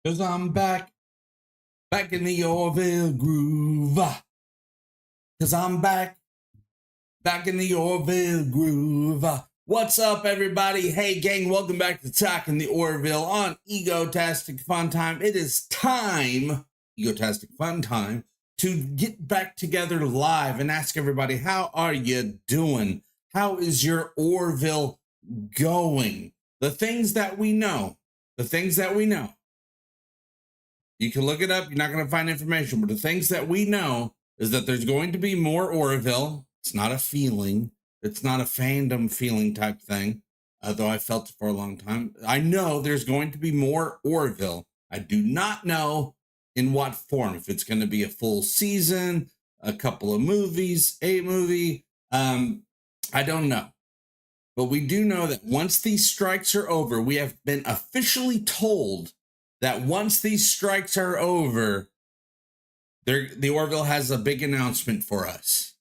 Cause I'm back in the Orville groove. Cause I'm back in the Orville groove. What's up, everybody? Hey, gang, welcome back to Talking the Orville on Egotastic FunTime. It is time, Egotastic FunTime, to get back together live and ask everybody, how are you doing? How is your Orville going? The things that we know. You can look it up. You're not going to find information, but the things that we know is that there's going to be more Orville. It's not a feeling. It's not a fandom feeling type thing, though I felt it for a long time. I know there's going to be more Orville. I do not know in what form. If it's going to be a full season, a couple of movies, a movie, I don't know. But we do know that once these strikes are over, we have been officially told that once these strikes are over, the Orville has a big announcement for us.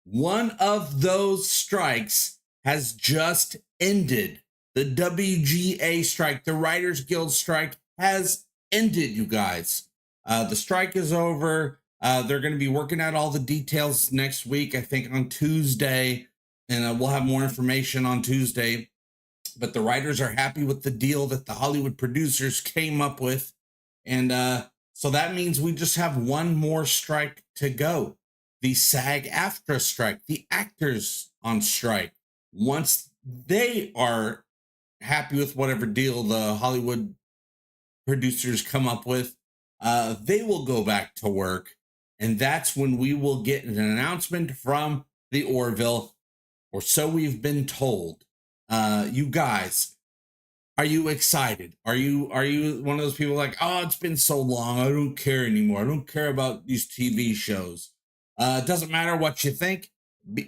One of those strikes has just ended. The WGA strike, the Writers Guild strike, has ended, you guys. The strike is over. They're going to be working out all the details next week, I think on Tuesday, and we'll have more information on Tuesday. But the writers are happy with the deal that the Hollywood producers came up with. And so that means we just have one more strike to go. The SAG-AFTRA strike, the actors on strike. Once they are happy with whatever deal the Hollywood producers come up with, they will go back to work. And that's when we will get an announcement from the Orville, or so we've been told. You guys, are you excited? Are you one of those people like, oh, it's been so long, I don't care anymore. I don't care about these TV shows. It doesn't matter what you think.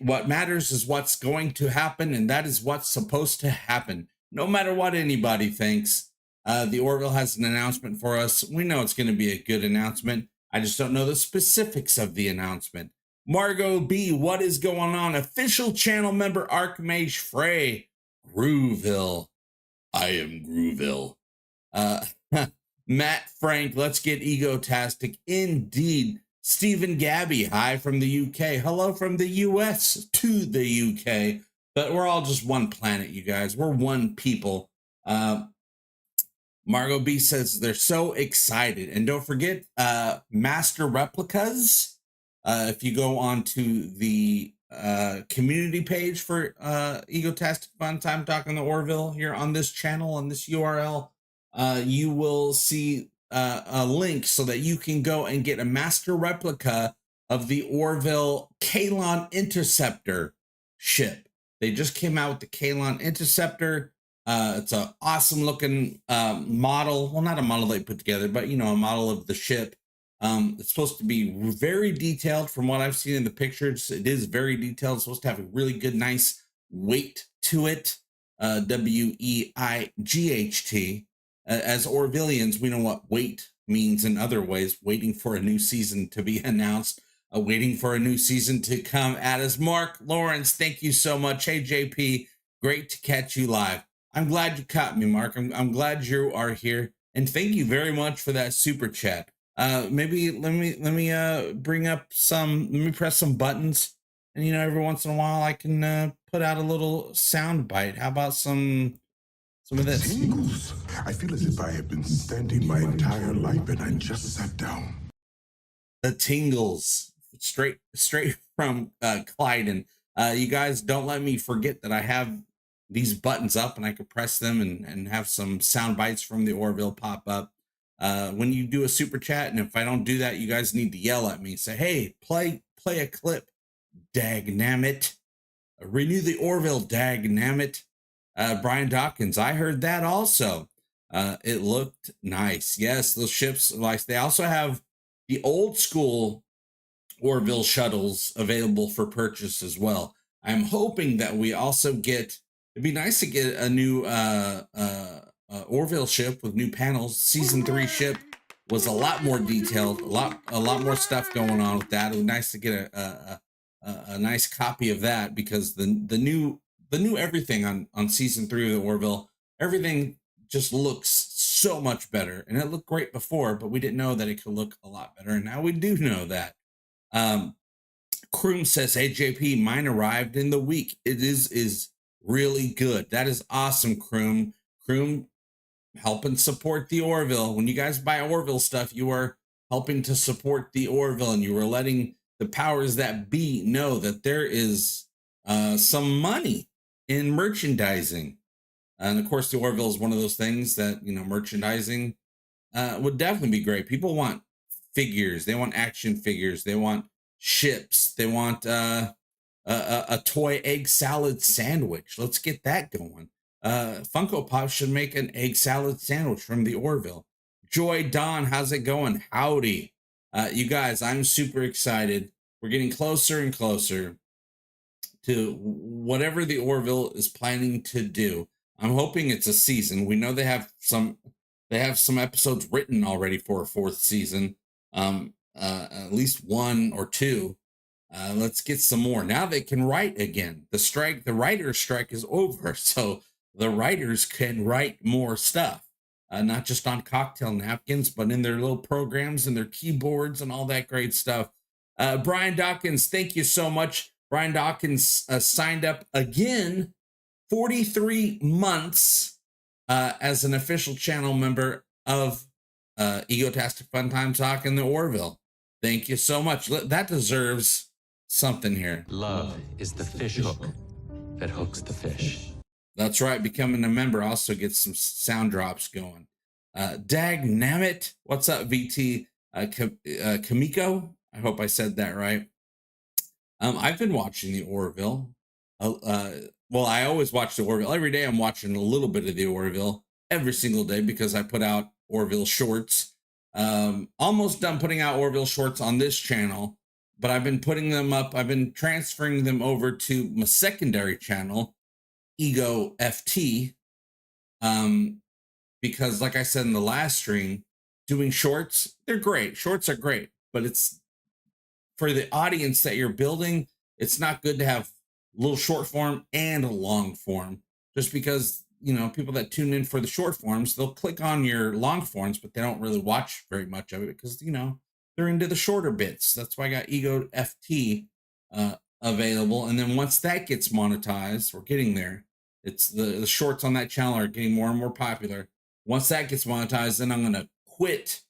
What matters is what's going to happen, and that is what's supposed to happen. No matter what anybody thinks, the Orville has an announcement for us. We know it's going to be a good announcement. I just don't know the specifics of the announcement. Margot B, what is going on? Official channel member Archmage Frey. Grooville. I am Grooville. Matt Frank, let's get egotastic. Indeed. Stephen Gabby, hi from the UK. Hello from the US to the UK. But we're all just one planet, you guys. We're one people. Margot B says they're so excited. And don't forget, Master Replicas. If you go on to the community page for Egotastic FunTime Talking the Orville here on this channel, on this URL, you will see a link so that you can go and get a master replica of the Orville Kalon Interceptor ship. They just came out with the Kalon Interceptor. It's an awesome looking model. Well, not a model they put together, but, you know, a model of the ship. It's supposed to be very detailed from what I've seen in the pictures. It is very detailed. It's supposed to have a really good, nice weight to it. W-E-I-G-H-T. As Orvillians, we know what weight means in other ways. Waiting for a new season to be announced. Waiting for a new season to come at us. Mark Lawrence, thank you so much. Hey, JP, great to catch you live. I'm glad you caught me, Mark. I'm glad you are here. And thank you very much for that super chat. Maybe let me bring up some, let me press some buttons, and, you know, every once in a while I can put out a little sound bite. How about some of this? Tingles. I feel as if I have been standing my entire life and I just sat down. The tingles, straight from Clyden. You guys, don't let me forget that I have these buttons up and I can press them and have some sound bites from the Orville pop up. When you do a super chat, and if I don't do that, you guys need to yell at me. Say, hey, play a clip. Dagnammit. Renew the Orville, dagnammit. Brian Dawkins, I heard that also. It looked nice. Yes, those ships, like, they also have the old school Orville shuttles available for purchase as well. I'm hoping that we also get, it'd be nice to get a new Orville ship with new panels. Season 3 ship was a lot more detailed, a lot more stuff going on with that. It was nice to get a nice copy of that, because the new everything on season 3 of the Orville, everything just looks so much better. And it looked great before, but we didn't know that it could look a lot better. And now we do know that. Kroom says, hey, JP, mine arrived in the week. It is really good. That is awesome, Kroom. Kroom helping support the Orville. When you guys buy Orville stuff, you are helping to support the Orville, and you are letting the powers that be know that there is some money in merchandising. And of course, the Orville is one of those things that, you know, merchandising would definitely be great. People want figures. They want action figures. They want ships. They want a toy egg salad sandwich. Let's get that going. Funko Pop should make an egg salad sandwich from the Orville. Joy Dawn, how's it going? Howdy. You guys, I'm super excited. We're getting closer and closer to whatever the Orville is planning to do. I'm hoping it's a season. We know they have some episodes written already for a 4th season. At least 1 or 2. Let's get some more. Now they can write again. The writer's strike is over, so the writers can write more stuff. Not just on cocktail napkins, but in their little programs and their keyboards and all that great stuff. Brian Dawkins, thank you so much. Brian Dawkins signed up again, 43 months as an official channel member of Egotastic FunTime Talk in the Orville. Thank you so much. That deserves something here. Love is the fish hook that hooks the fish. That's right. Becoming a member also gets some sound drops going. Dag nammit. What's up, VT? Kamiko? I hope I said that right. I've been watching the Orville. Well, I always watch the Orville. Every day I'm watching a little bit of the Orville every single day because I put out Orville shorts. Almost done putting out Orville shorts on this channel, but I've been putting them up. I've been transferring them over to my secondary channel, Ego FT, because like I said in the last stream, doing shorts, they're great. Shorts are great, but it's for the audience that you're building. It's not good to have a little short form and a long form, just because, you know, people that tune in for the short forms, they'll click on your long forms, but they don't really watch very much of it because, you know, they're into the shorter bits. That's why I got Ego FT available. And then once that gets monetized, we're getting there. It's the shorts on that channel are getting more and more popular. Once that gets monetized, then I'm going to quit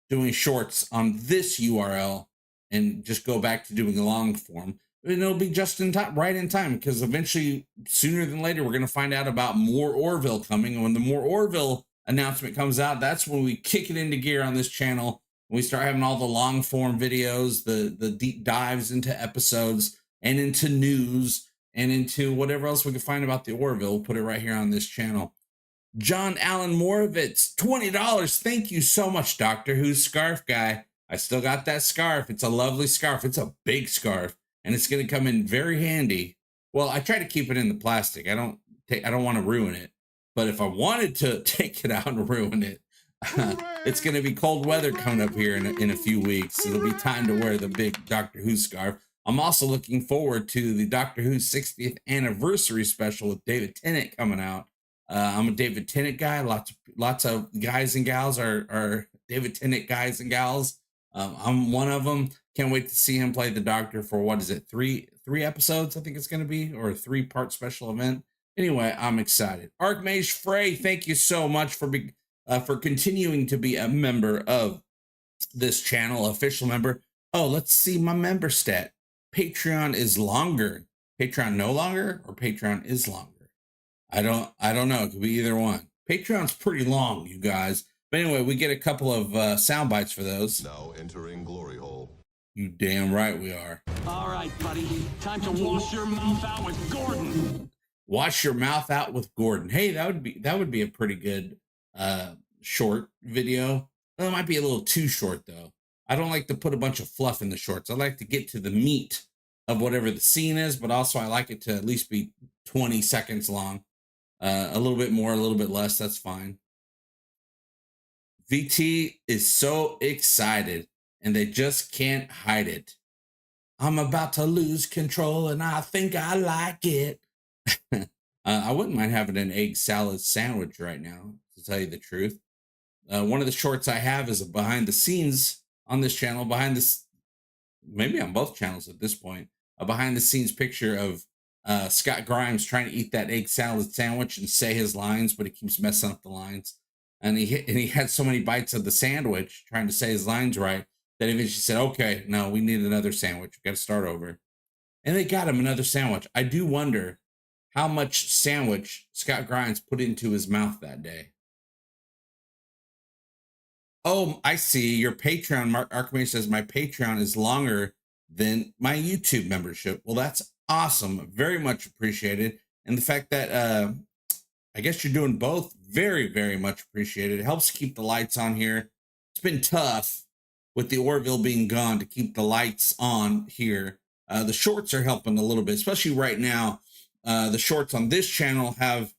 doing shorts on this URL and just go back to doing a long form. And it'll be just in time, right in time, because eventually, sooner than later, we're going to find out about more Orville coming. And when the more Orville announcement comes out, that's when we kick it into gear on this channel. We start having all the long form videos, the deep dives into episodes and into news and into whatever else we can find about the Orville. We'll put it right here on this channel. John Allen Moravitz, $20. Thank you so much, Doctor Who's Scarf Guy. I still got that scarf. It's a lovely scarf. It's a big scarf, and it's going to come in very handy. Well, I try to keep it in the plastic. I don't want to ruin it. But if I wanted to take it out and ruin it, it's going to be cold weather coming up here in a few weeks. It'll be time to wear the big Doctor Who scarf. I'm also looking forward to the Doctor Who 60th anniversary special with David Tennant coming out. I'm a David Tennant guy. Lots of guys and gals are David Tennant guys and gals. I'm one of them. Can't wait to see him play the Doctor for, what is it, three episodes, I think it's going to be, or a 3-part special event. Anyway, I'm excited. Archmage Frey, thank you so much for continuing to be a member of this channel, official member. Oh, let's see my member stat. Patreon is longer. Patreon no longer, or Patreon is longer? I don't know. It could be either one. Patreon's pretty long, you guys. But anyway, we get a couple of sound bites for those. Now entering glory hole. You damn right we are. All right, buddy. Time to wash your mouth out with Gordon. Wash your mouth out with Gordon. Hey, that would be a pretty good short video. Well, it might be a little too short though. I don't like to put a bunch of fluff in the shorts. I like to get to the meat of whatever the scene is, but also I like it to at least be 20 seconds long. A little bit more, a little bit less, that's fine. VT is so excited and they just can't hide it. I'm about to lose control and I think I like it. I wouldn't mind having an egg salad sandwich right now, to tell you the truth. One of the shorts I have is a behind the scenes on this channel, behind this, maybe on both channels at this point, a behind the scenes picture of Scott Grimes trying to eat that egg salad sandwich and say his lines, but he keeps messing up the lines. And he had so many bites of the sandwich trying to say his lines right that eventually said, okay, no, we need another sandwich. We got to start over. And they got him another sandwich. I do wonder how much sandwich Scott Grimes put into his mouth that day. Oh, I see. Your Patreon, Mark Archimedes says, my Patreon is longer than my YouTube membership. Well, that's awesome. Very much appreciated. And the fact that I guess you're doing both, very, very much appreciated. It helps keep the lights on here. It's been tough with the Orville being gone to keep the lights on here. The shorts are helping a little bit, especially right now. The shorts on this channel have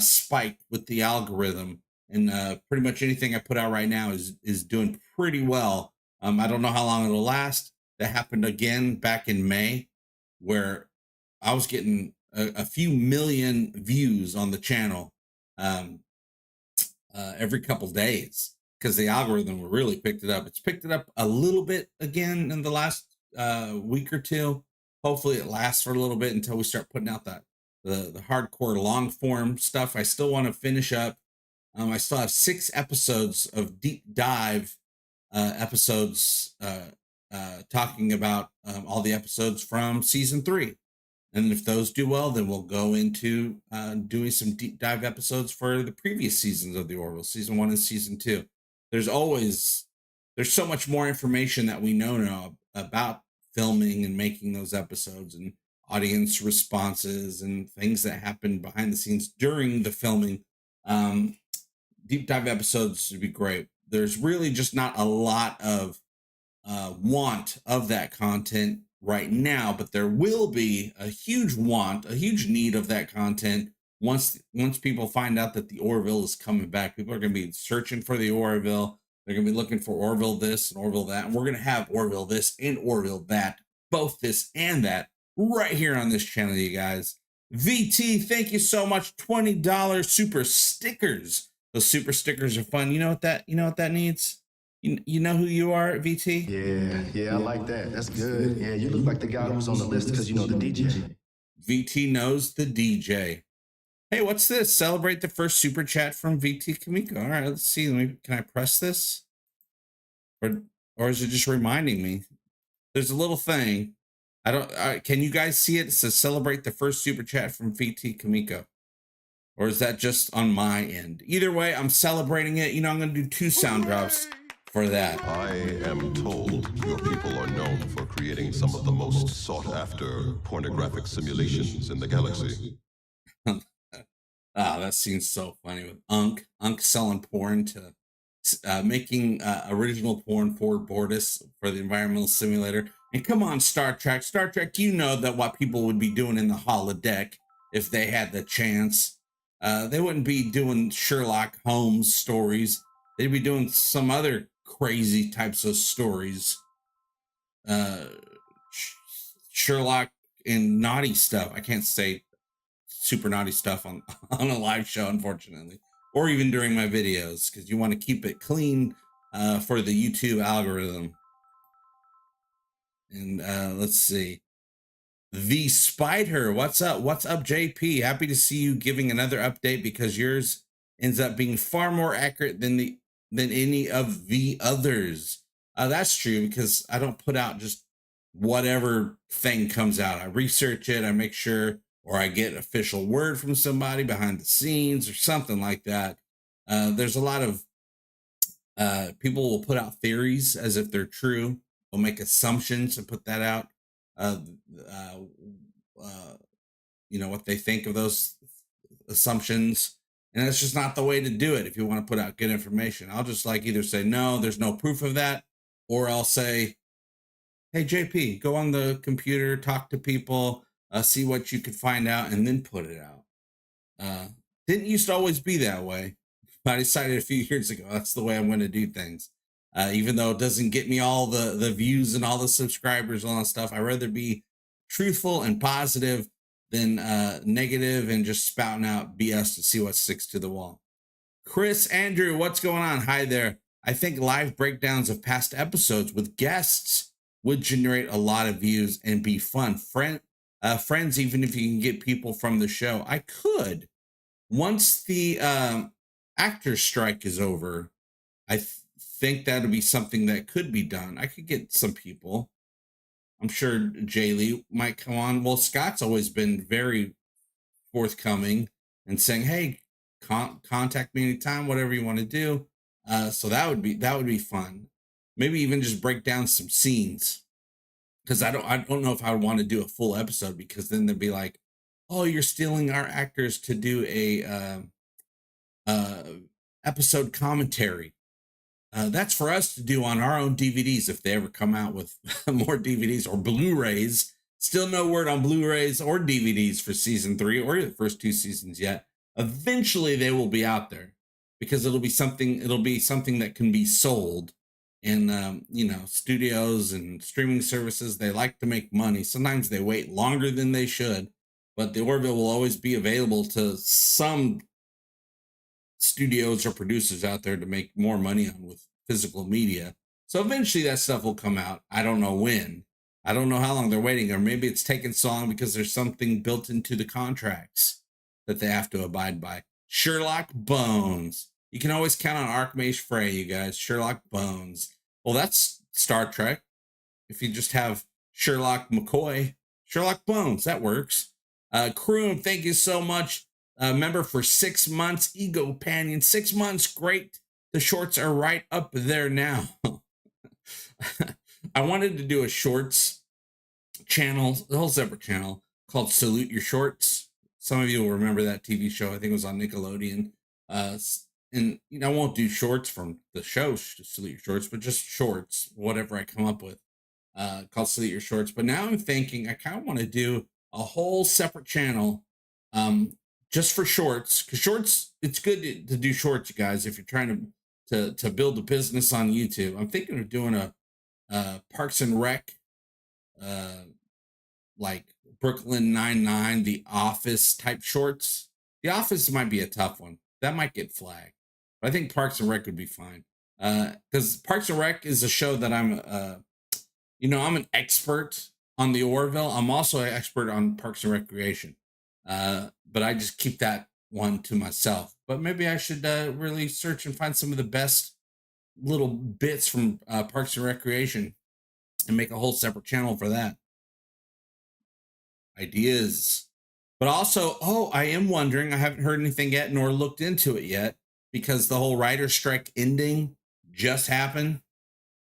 spiked with the algorithm. And pretty much anything I put out right now is doing pretty well. I don't know how long it'll last. That happened again back in May, where I was getting a few million views on the channel every couple days because the algorithm really picked it up. It's picked it up a little bit again in the last week or two. Hopefully it lasts for a little bit until we start putting out the hardcore long form stuff. I still want to finish up. I still have 6 episodes of deep dive episodes talking about all the episodes from season 3. And if those do well, then we'll go into doing some deep dive episodes for the previous seasons of the Orville, season 1 and season 2. There's so much more information that we know now about filming and making those episodes and audience responses and things that happened behind the scenes during the filming. Deep dive episodes would be great. There's really just not a lot of want of that content right now, but there will be a huge need of that content once people find out that the Orville is coming back. People are going to be searching for the Orville. They're going to be looking for Orville this and Orville that, and we're going to have Orville this and Orville that, both this and that, right here on this channel, you guys. VT, thank you so much. $20 super stickers. Those super stickers are fun. You know what that needs? You know who you are, VT? Yeah, I like that. That's good. Yeah, you look like the guy who's on the list because you know the DJ. VT knows the DJ. Hey, what's this? Celebrate the first super chat from VT Kamiko. All right, let's see. Can I press this? Or is it just reminding me? There's a little thing. Can you guys see it? It says celebrate the first super chat from VT Kamiko. Or is that just on my end? Either way, I'm celebrating it. You know, I'm going to do 2 sound drops for that. I am told your people are known for creating some of the most sought-after pornographic simulations in the galaxy. That seems so funny with Unk selling porn to making original porn for Bortus for the environmental simulator. And come on, Star Trek, you know that what people would be doing in the holodeck if they had the chance. They wouldn't be doing Sherlock Holmes stories. They'd be doing some other crazy types of stories. Sherlock and naughty stuff. I can't say super naughty stuff on a live show, unfortunately, or even during my videos, because you want to keep it clean for the YouTube algorithm. And let's see. The Spider, what's up? What's up, JP? Happy to see you giving another update because yours ends up being far more accurate than any of the others. That's true because I don't put out just whatever thing comes out. I research it, I make sure, or I get official word from somebody behind the scenes or something like that. There's a lot of people will put out theories as if they're true. They'll make assumptions and put that out. You know, what they think of those assumptions. And that's just not the way to do it. If you want to put out good information, I'll just either say, no, there's no proof of that. Or I'll say, hey, JP, go on the computer, talk to people, see what you could find out, and then put it out. Didn't used to always be that way. I decided a few years ago, that's the way I'm going to do things. Even though it doesn't get me all the views and all the subscribers and all that stuff, I'd rather be truthful and positive than negative and just spouting out BS to see what sticks to the wall. Chris Andrew, what's going on? Hi there. I think live breakdowns of past episodes with guests would generate a lot of views and be fun. Friends, even if you can get people from the show. I could. Once the actors strike is over, I think that would be something that could be done. I could get some people. I'm sure Jay Lee might come on. Well, Scott's always been very forthcoming and saying, "Hey, contact me anytime, whatever you want to do." So that would be fun. Maybe even just break down some scenes, because I don't know if I would want to do a full episode, because then they'd be like, "Oh, you're stealing our actors to do a episode commentary." That's for us to do on our own DVDs if they ever come out with more DVDs or Blu-rays. Still no word on Blu-rays or DVDs for season 3 or the first 2 seasons yet. Eventually they will be out there, because it'll be something that can be sold. And studios and streaming services, they like to make money. Sometimes they wait longer than they should, but the Orville will always be available to some studios or producers out there to make more money on with physical media. So eventually that stuff will come out. I don't know when. I don't know how long they're waiting, or maybe it's taking so long because there's something built into the contracts that they have to abide by. Sherlock Bones. You can always count on Archmage Frey, you guys. Sherlock Bones. Well, that's Star Trek. If you just have Sherlock McCoy, Sherlock Bones, that works. Kroom, thank you so much. Member for 6 months. Ego Panion, 6 months. Great. The shorts are right up there now. I wanted to do a shorts channel, a whole separate channel called Salute Your Shorts. Some of you will remember that TV show. I think it was on Nickelodeon. And I won't do shorts from the show Salute Your Shorts, but just shorts, whatever I come up with, called Salute Your Shorts. But now I'm thinking I kind of want to do a whole separate channel just for shorts, because shorts, it's good to do shorts, you guys, if you're trying to build a business on YouTube. I'm thinking of doing a Parks and Rec, like Brooklyn Nine-Nine, The Office type shorts. The Office might be a tough one. That might get flagged. But I think Parks and Rec would be fine. Because Parks and Rec is a show that I'm an expert on the Orville. I'm also an expert on Parks and Recreation. But I just keep that one to myself. But maybe I should really search and find some of the best little bits from Parks and Recreation and make a whole separate channel for that. Ideas. But also, I am wondering, I haven't heard anything yet nor looked into it yet, because the whole writer's strike ending just happened.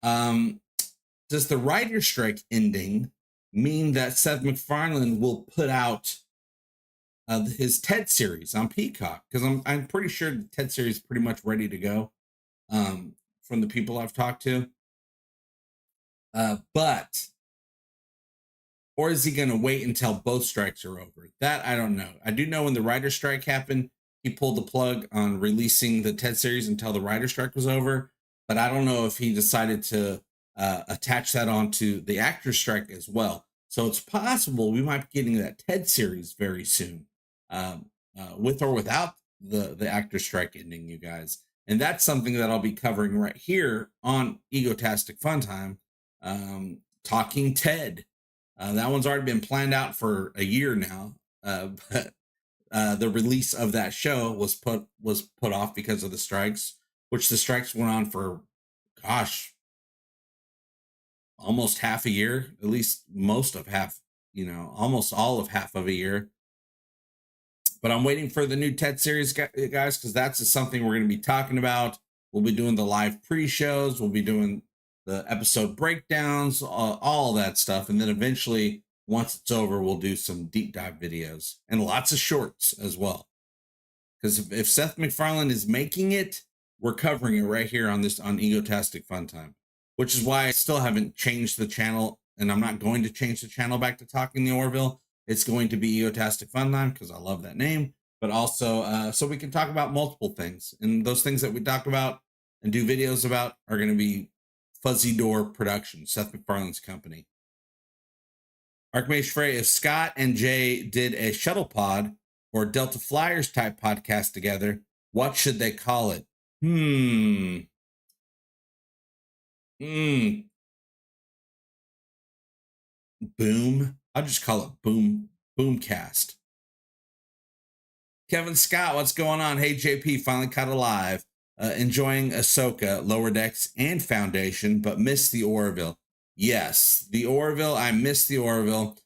Does the writer's strike ending mean that Seth MacFarlane will put out his TED series on Peacock? Because I'm pretty sure the TED series is pretty much ready to go from the people I've talked to. Or is he going to wait until both strikes are over? That I don't know. I do know when the writer's strike happened, he pulled the plug on releasing the TED series until the writer's strike was over. But I don't know if he decided to attach that onto the actor's strike as well. So it's possible we might be getting that TED series very soon, with or without the actor's strike ending, you guys. And that's something that I'll be covering right here on Egotastic FunTime, Talking TED. That one's already been planned out for a year now, but the release of that show was put off because of the strikes, which the strikes went on for, almost half a year, at least most of half, almost all of half of a year. But I'm waiting for the new TED series, guys, because that's something we're going to be talking about. We'll be doing the live pre-shows. We'll be doing the episode breakdowns, all that stuff. And then eventually, once it's over, we'll do some deep dive videos and lots of shorts as well. Because if Seth MacFarlane is making it, we're covering it right here on Egotastic FunTime, which is why I still haven't changed the channel, and I'm not going to change the channel back to Talking the Orville. It's going to be Egotastic FunTime because I love that name, but also so we can talk about multiple things. And those things that we talk about and do videos about are going to be Fuzzy Door Productions, Seth MacFarlane's company. Archmage Frey, if Scott and Jay did a shuttle pod or Delta Flyers type podcast together, What should they call it? Boom. I'll just call it Boomcast. Kevin Scott, what's going on? Hey, JP, finally caught alive. Enjoying Ahsoka, Lower Decks, and Foundation, but missed the Orville. Yes, the Orville. I missed the Orville.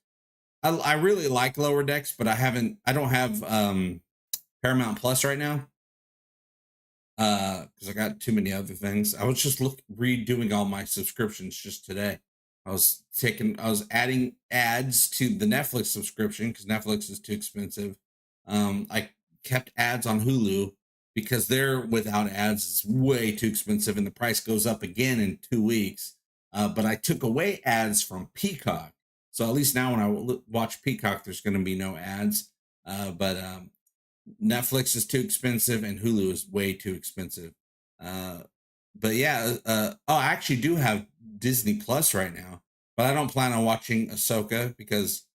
I really like Lower Decks, but I don't have Paramount Plus right now. Because I got too many other things. I was just redoing all my subscriptions just today. I was adding ads to the Netflix subscription because Netflix is too expensive. I kept ads on Hulu because they're without ads is way too expensive and the price goes up again in 2 weeks. But I took away ads from Peacock. So at least now when I watch Peacock, there's going to be no ads. But Netflix is too expensive and Hulu is way too expensive. But yeah, I actually do have Disney Plus right now, but I don't plan on watching Ahsoka because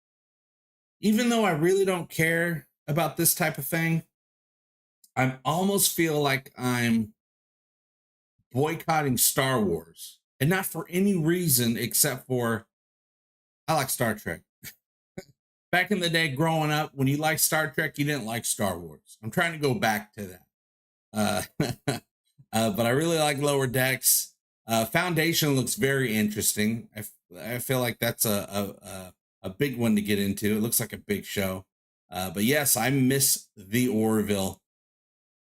even though I really don't care about this type of thing, I almost feel like I'm boycotting Star Wars, and not for any reason except for I like Star Trek. Back in the day, growing up, when you liked Star Trek, you didn't like Star Wars. I'm trying to go back to that. But I really like Lower Decks. Foundation looks very interesting. I feel like that's a big one to get into. It looks like a big show. But yes, I miss the Orville.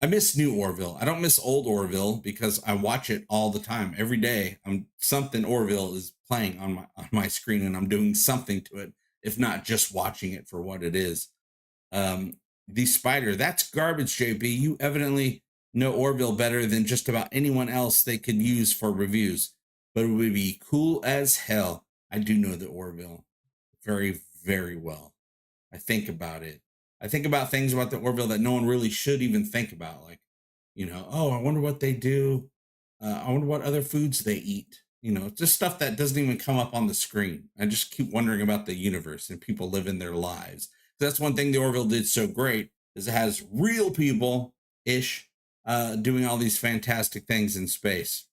I miss new Orville. I don't miss old Orville because I watch it all the time. Every day, something Orville is playing on my screen, and I'm doing something to it, if not just watching it for what it is. The Spider, that's garbage, JB. You evidently know Orville better than just about anyone else they could use for reviews, but it would be cool as hell. I do know the Orville very, very well. I think about it. I think about things about the Orville that no one really should even think about. Like, oh, I wonder what they do. I wonder what other foods they eat. Just stuff that doesn't even come up on the screen. I just keep wondering about the universe and people living their lives. That's one thing the Orville did so great is it has real people-ish doing all these fantastic things in space.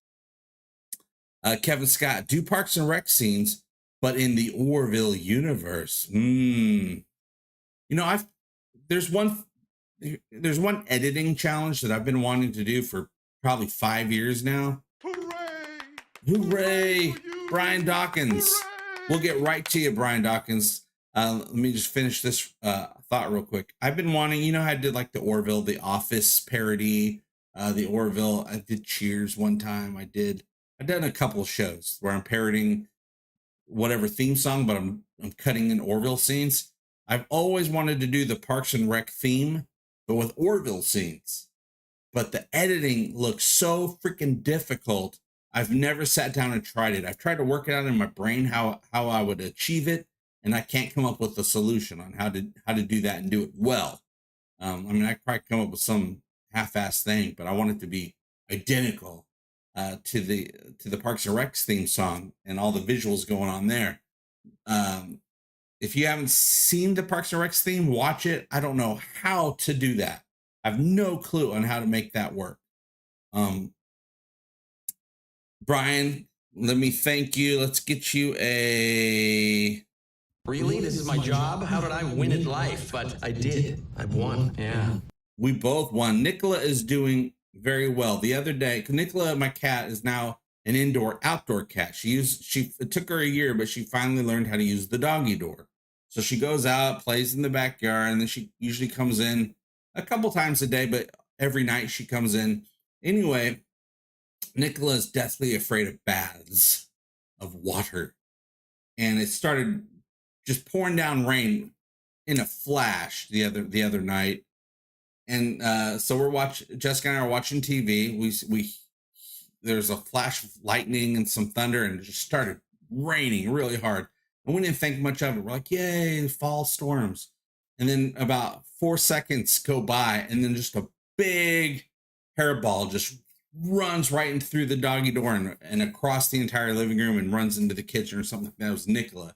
Kevin Scott, do Parks and Rec scenes, but in the Orville universe. There's one editing challenge that I've been wanting to do for probably 5 years now. Hooray! Brian Dawkins. Hooray! We'll get right to you, Brian Dawkins. Let me just finish this thought real quick. I've been wanting, I did like the Orville, the Office parody, the Orville. I did Cheers one time. I've done a couple of shows where I'm parodying whatever theme song, but I'm cutting in Orville scenes. I've always wanted to do the Parks and Rec theme, but with Orville scenes. But the editing looks so freaking difficult. I've never sat down and tried it. I've tried to work it out in my brain how I would achieve it, and I can't come up with a solution on how to do that and do it well. I could probably come up with some half-assed thing, but I want it to be identical to the Parks and Rec theme song and all the visuals going on there. If you haven't seen the Parks and Rec theme, watch it. I don't know how to do that. I have no clue on how to make that work. Brian, let me thank you. Let's get you a... Really? This is my job? How did I win at life? But I did. I've won. Yeah. We both won. Nicola is doing very well. The other day, Nicola, my cat, is now an outdoor cat. It took her a year, but she finally learned how to use the doggy door. So she goes out, plays in the backyard, and then she usually comes in a couple times a day, but every night she comes in. Anyway, Nicola is deathly afraid of baths, of water. And it started just pouring down rain in a flash the other night. And so Jessica and I are watching TV. There's a flash of lightning and some thunder, and it just started raining really hard. And we didn't think much of it. We're like, yay, fall storms. And then about 4 seconds go by, and then just a big hairball just runs right in through the doggy door and across the entire living room and runs into the kitchen or something. That was Nicola.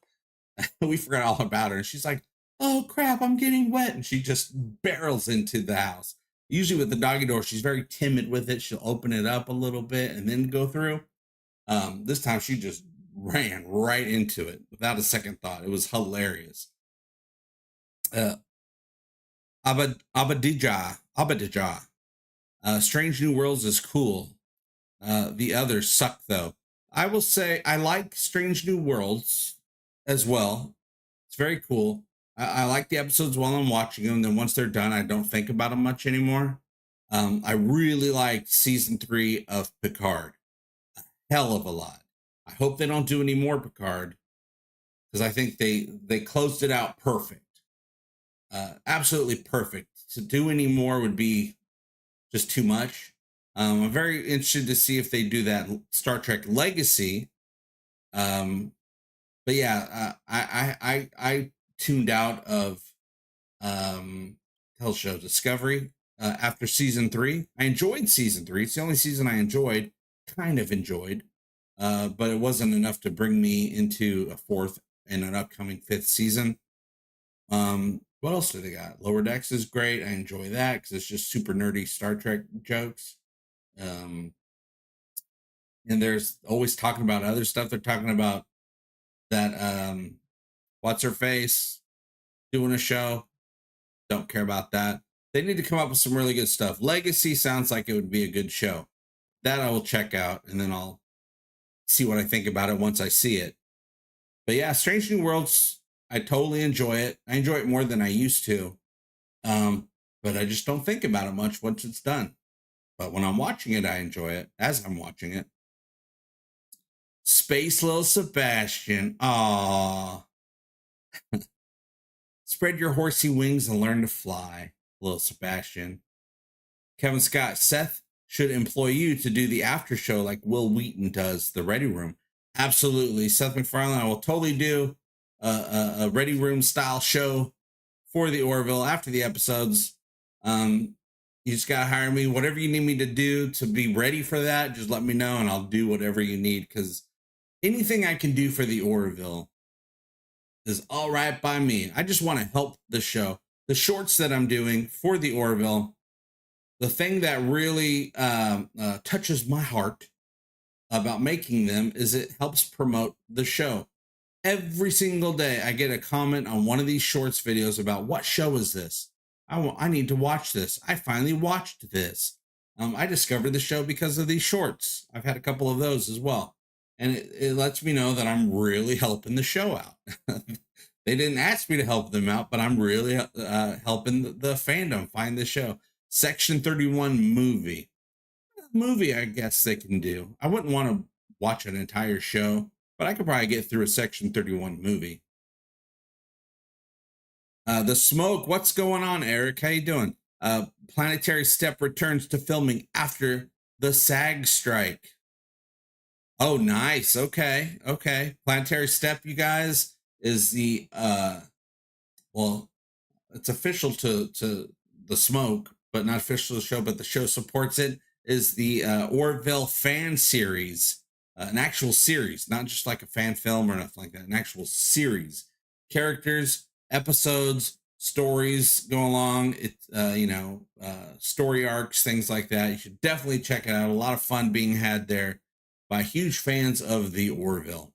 We forgot all about her. And she's like, oh, crap, I'm getting wet. And she just barrels into the house. Usually with the doggy door, she's very timid with it. She'll open it up a little bit and then go through. This time she just ran right into it without a second thought. It was hilarious. Abadija. Strange New Worlds is cool. The others suck, though. I will say I like Strange New Worlds as well. It's very cool. I like the episodes while I'm watching them. Then once they're done, I don't think about them much anymore. I really liked season 3 of Picard. A hell of a lot. I hope they don't do any more Picard, because I think they closed it out perfect. Absolutely perfect. To do any more would be just too much. I'm very interested to see if they do that Star Trek Legacy. But yeah, I tuned out of hell show Discovery after season 3. I enjoyed season 3. It's the only season I enjoyed, kind of enjoyed, but it wasn't enough to bring me into a 4th and an upcoming 5th season. What else do they got? Lower Decks is great. I enjoy that because it's just super nerdy Star Trek jokes. And there's always talking about other stuff. They're talking about that what's her face doing a show. Don't care about that. They need to come up with some really good stuff. Legacy sounds like it would be a good show. That I will check out, and then I'll see what I think about it once I see it. But yeah, Strange New Worlds, I totally enjoy it. I enjoy it more than I used to. But I just don't think about it much once it's done. But when I'm watching it, I enjoy it as I'm watching it. Space Little Sebastian. Aww. Spread your horsey wings and learn to fly, Little Sebastian. Kevin Scott, Seth should employ you to do the after show like Will Wheaton does the Ready Room. Absolutely. Seth MacFarlane, I will totally do a Ready Room style show for the Orville after the episodes. You just gotta hire me. Whatever you need me to do to be ready for that, just let me know and I'll do whatever you need, because anything I can do for the Orville is all right by me. I just want to help the show. The shorts that I'm doing for the Orville, the thing that really touches my heart about making them is it helps promote the show. Every single day I get a comment on one of these shorts videos about what show is this? I need to watch this. I finally watched this. I discovered the show because of these shorts. I've had a couple of those as well. And it lets me know that I'm really helping the show out. They didn't ask me to help them out, but I'm really helping the fandom find the show. Section 31 movie. Movie, I guess they can do. I wouldn't want to watch an entire show, but I could probably get through a Section 31 movie. The Smoke, what's going on, Eric? How you doing? Planetary Step returns to filming after the SAG strike. Oh, nice. Okay. Planetary Step, you guys, is the well, it's official to the Smoke, but not official to the show, but the show supports it, is the Orville fan series. An actual series, not just like a fan film or nothing like that, an actual series. Characters, episodes, stories go along. It's story arcs, things like that. You should definitely check it out. A lot of fun being had there by huge fans of the Orville.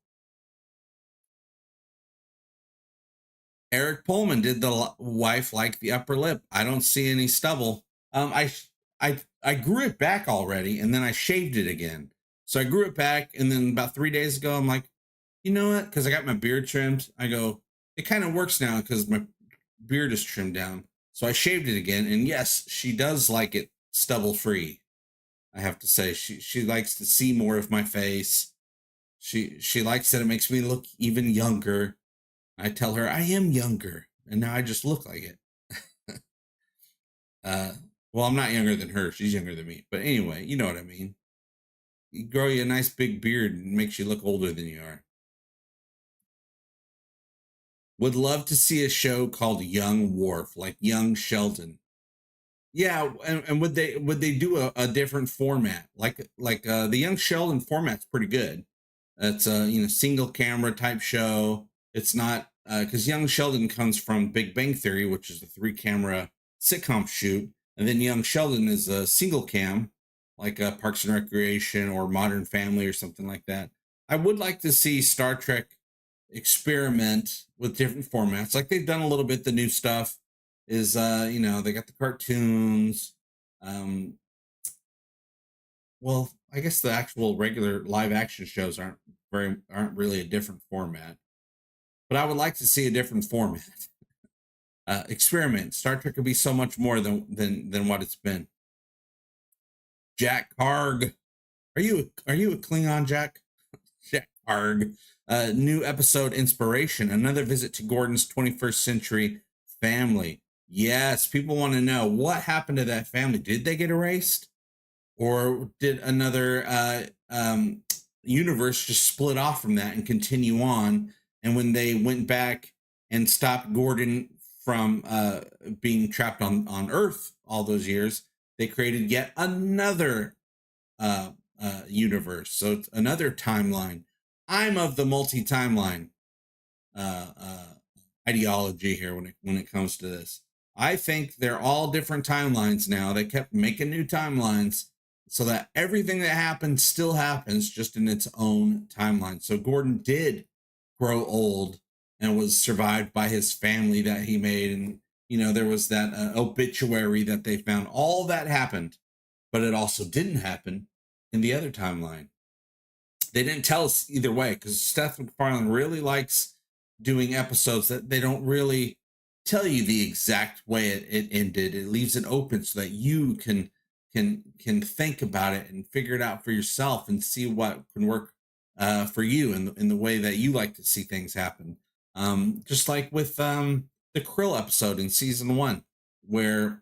Eric Pullman, did the wife like the upper lip? I don't see any stubble. I grew it back already, and then I shaved it again. So I grew it back, and then about 3 days ago, I'm like, you know what? Because I got my beard trimmed. I go, it kind of works now because my beard is trimmed down. So I shaved it again, and yes, she does like it stubble free. I have to say, she likes to see more of my face. She likes that it makes me look even younger. I tell her I am younger, and now I just look like it. Well, I'm not younger than her. She's younger than me. But anyway, you know what I mean. You grow you a nice big beard and makes you look older than you are. Would love to see a show called Young Worf, like Young Sheldon. Yeah, and would they do a different format? Like the Young Sheldon format's pretty good. It's a single camera type show. It's not because Young Sheldon comes from Big Bang Theory, which is a 3-camera sitcom shoot. And then young Sheldon is a single cam, like a Parks and Recreation or Modern Family or something like that. I would like to see Star Trek experiment with different formats, like they've done a little bit. The new stuff is, they got the cartoons. Well, I guess the actual regular live action shows aren't really a different format, but I would like to see a different format. Experiment. Star Trek could be so much more than what it's been. Jack Karg, are you a Klingon, Jack? Jack Karg. New episode inspiration. Another visit to Gordon's 21st century family. Yes, people want to know what happened to that family. Did they get erased, or did another universe just split off from that and continue on? And when they went back and stopped Gordon from being trapped on Earth all those years, they created yet another universe. So it's another timeline. I'm of the multi-timeline ideology here when it comes to this. I think they're all different timelines now. They kept making new timelines so that everything that happens still happens, just in its own timeline. So Gordon did grow old and was survived by his family that he made. And, there was that obituary that they found. All that happened, but it also didn't happen in the other timeline. They didn't tell us either way, because Seth MacFarlane really likes doing episodes that they don't really tell you the exact way it ended. It leaves it open so that you can think about it and figure it out for yourself and see what can work for you in the way that you like to see things happen. Just like with the Krill episode in season 1, where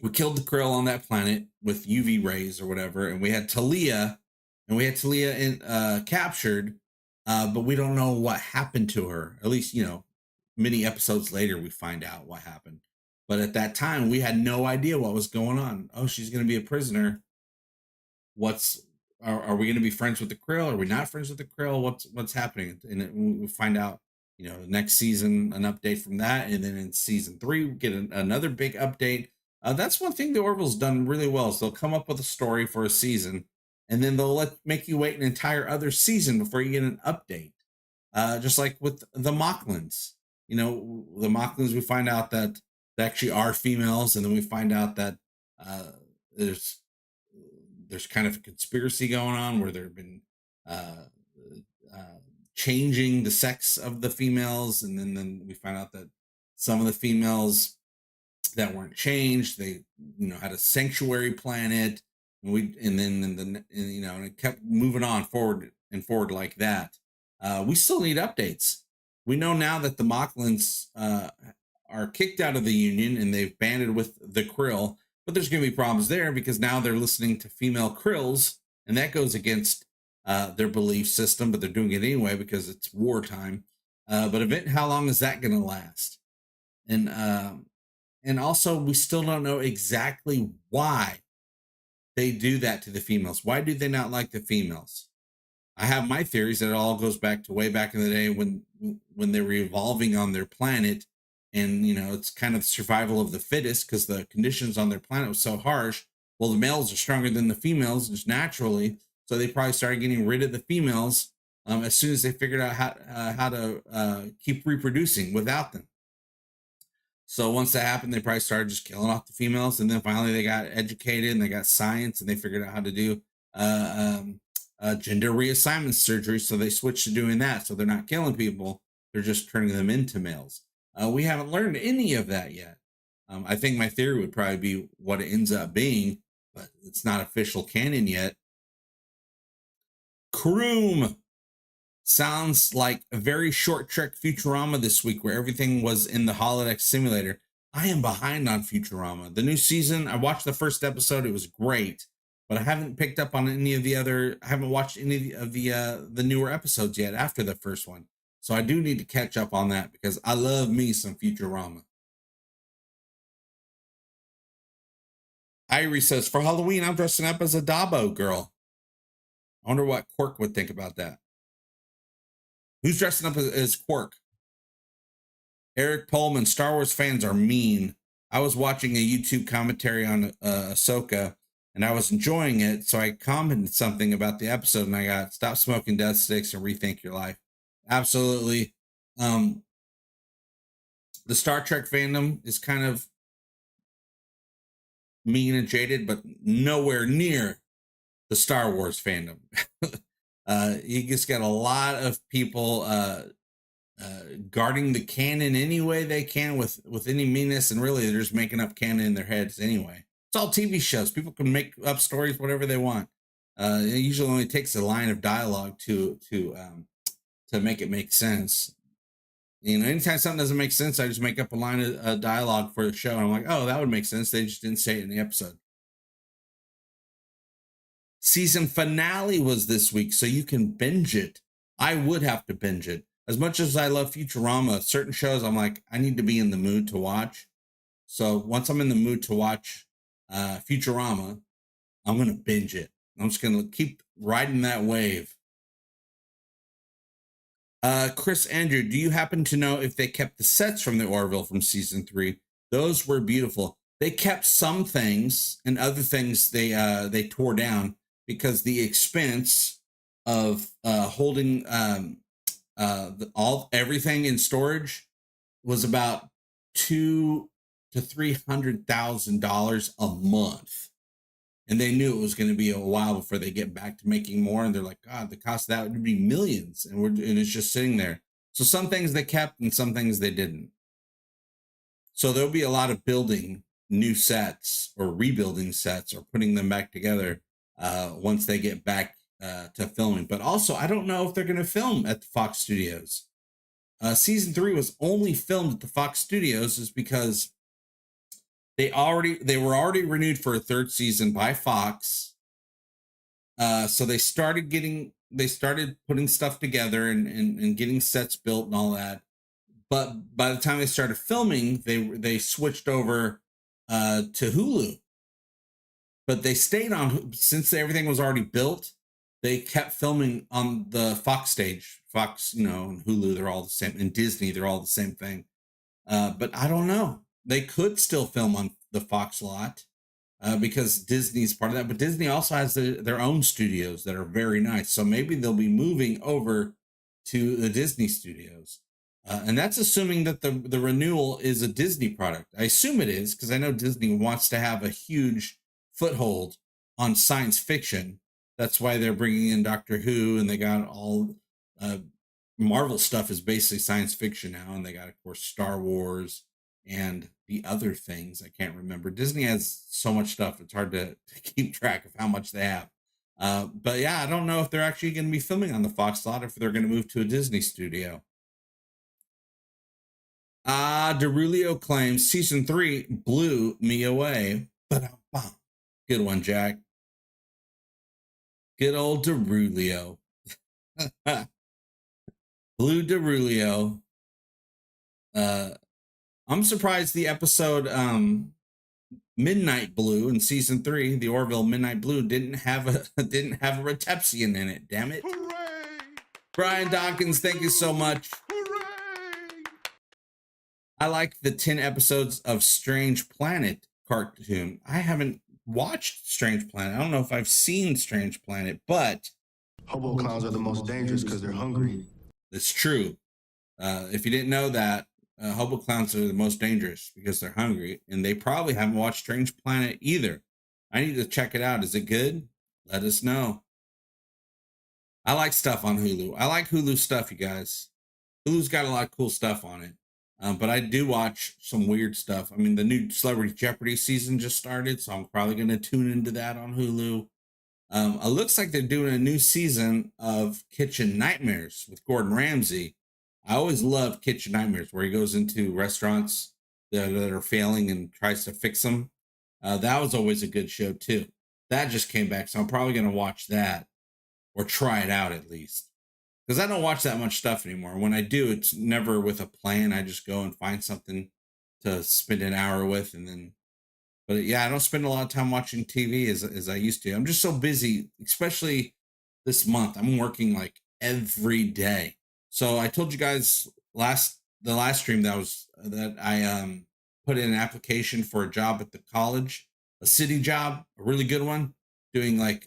we killed the Krill on that planet with UV rays or whatever, and we had Talia captured, but we don't know what happened to her. At least, many episodes later, we find out what happened. But at that time, we had no idea what was going on. Oh, she's going to be a prisoner. Are we going to be friends with the Krill? Are we not friends with the Krill? What's happening? And we find out, next season, an update from that. And then in season 3, we get another big update. That's one thing the Orville's done really well, is they'll come up with a story for a season, and then they'll make you wait an entire other season before you get an update. Just like with the Mocklins. The Mocklins, we find out that they actually are females, and then we find out that there's kind of a conspiracy going on where there have been changing the sex of the females, and then we find out that some of the females that weren't changed, they had a sanctuary planet, and it kept moving on forward like that. We still need updates. We know now that the Mocklins are kicked out of the Union and they've banded with the Krill, but there's going to be problems there because now they're listening to female Krills, and that goes against their belief system, but they're doing it anyway because it's wartime. But how long is that going to last? And also, we still don't know exactly why they do that to the females. Why do they not like the females? I have my theories that it all goes back to way back in the day when they were evolving on their planet, and it's kind of survival of the fittest because the conditions on their planet was so harsh. Well, the males are stronger than the females just naturally, so they probably started getting rid of the females as soon as they figured out how to keep reproducing without them. So once that happened, they probably started just killing off the females, and then finally they got educated and they got science and they figured out how to do gender reassignment surgery. So they switched to doing that. So they're not killing people; they're just turning them into males. We haven't learned any of that yet. I think my theory would probably be what it ends up being, but it's not official canon yet. Kroom sounds like a very short Trek Futurama this week, where everything was in the holodeck simulator. I am behind on Futurama. The new season, I watched the first episode. It was great, but I haven't picked up on any of the other. I haven't watched any of the newer episodes yet after the first one. So I do need to catch up on that because I love me some Futurama. Irie says, for Halloween, I'm dressing up as a Dabo girl. I wonder what Quark would think about that. Who's dressing up as Quark? Eric Pullman, Star Wars fans are mean. I was watching a YouTube commentary on Ahsoka, and I was enjoying it. So I commented something about the episode, and I got stop smoking death sticks and rethink your life. Absolutely. The Star Trek fandom is kind of mean and jaded, but nowhere near the Star Wars fandom. You just got a lot of people guarding the canon any way they can with any meanness, and really they're just making up canon in their heads anyway. It's all TV shows. People can make up stories whatever they want. It usually only takes a line of dialogue to make it make sense. You know, anytime something doesn't make sense, I just make up a line of dialogue for the show, and I'm like, oh, that would make sense. They just didn't say it in the episode. Season finale was this week, so you can binge it. I would have to binge it. As much as I love Futurama, certain shows I'm like, I need to be in the mood to watch. So once I'm in the mood to watch Futurama, I'm going to binge it. I'm just going to keep riding that wave. Chris Andrew, do you happen to know if they kept the sets from the Orville from season 3? Those were beautiful. They kept some things, and other things they tore down because the expense of holding everything in storage was about $200,000 to $300,000 a month. And they knew it was going to be a while before they get back to making more. And they're like, God, the cost of that would be millions. And it's just sitting there. So some things they kept and some things they didn't. So there'll be a lot of building new sets or rebuilding sets or putting them back together once they get back to filming. But also, I don't know if they're going to film at the Fox Studios. Season 3 was only filmed at the Fox Studios is because they were already renewed for a third season by Fox. So they started putting stuff together and getting sets built and all that. But by the time they started filming, they switched over to Hulu. But they stayed on, since everything was already built, they kept filming on the Fox stage. Fox, and Hulu, they're all the same. And Disney, they're all the same thing. But I don't know. They could still film on the Fox lot because Disney's part of that. But Disney also has their own studios that are very nice. So maybe they'll be moving over to the Disney studios. And that's assuming that the renewal is a Disney product. I assume it is because I know Disney wants to have a huge foothold on science fiction. That's why they're bringing in Doctor Who, and they got all Marvel stuff is basically science fiction now. And they got, of course, Star Wars and the other things I can't remember. Disney has so much stuff. It's hard to keep track of how much they have. But yeah, I don't know if they're actually going to be filming on the Fox lot, or if they're going to move to a Disney studio. Derulio claims season 3 blew me away. Good one, Jack. Good old Derulio. Blue Derulio. I'm surprised the episode Midnight Blue in season 3, the Orville Midnight Blue, didn't have a Retepsian in it. Damn it. Hooray! Brian Dawkins, thank you so much. Hooray! I like the 10 episodes of Strange Planet cartoon. I haven't watched Strange Planet. I don't know if I've seen Strange Planet, but Hobo clowns are the most dangerous because they're hungry. it's true. If you didn't know that, hobo clowns are the most dangerous because they're hungry, and they probably haven't watched Strange Planet either. I need to check it out. Is it good? Let us know. I like stuff on Hulu. I like Hulu stuff, you guys. Hulu's got a lot of cool stuff on it. But I do watch some weird stuff. I mean, the new Celebrity Jeopardy season just started, so I'm probably going to tune into that on Hulu. It looks like they're doing a new season of Kitchen Nightmares with Gordon Ramsay. I always love Kitchen Nightmares, where he goes into restaurants that are failing and tries to fix them. That was always a good show, too. That just came back, so I'm probably going to watch that, or try it out at least. Because I don't watch that much stuff anymore. When I do, it's never with a plan. I just go and find something to spend an hour with, and then. But yeah, I don't spend a lot of time watching TV as I used to. I'm just so busy, especially this month. I'm working like every day. So I told you guys the last stream that I put in an application for a job at the college, a city job, a really good one, doing like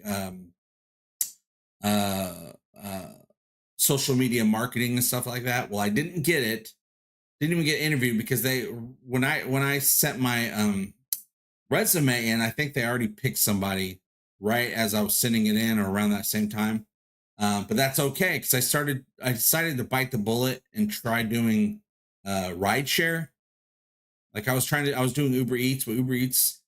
social media marketing and stuff like that. Well, I didn't get it. Didn't even get interviewed because when I sent my resume in, I think they already picked somebody right as I was sending it in or around that same time. But that's okay because I decided to bite the bullet and try doing rideshare. Like I was doing Uber Eats, but Uber Eats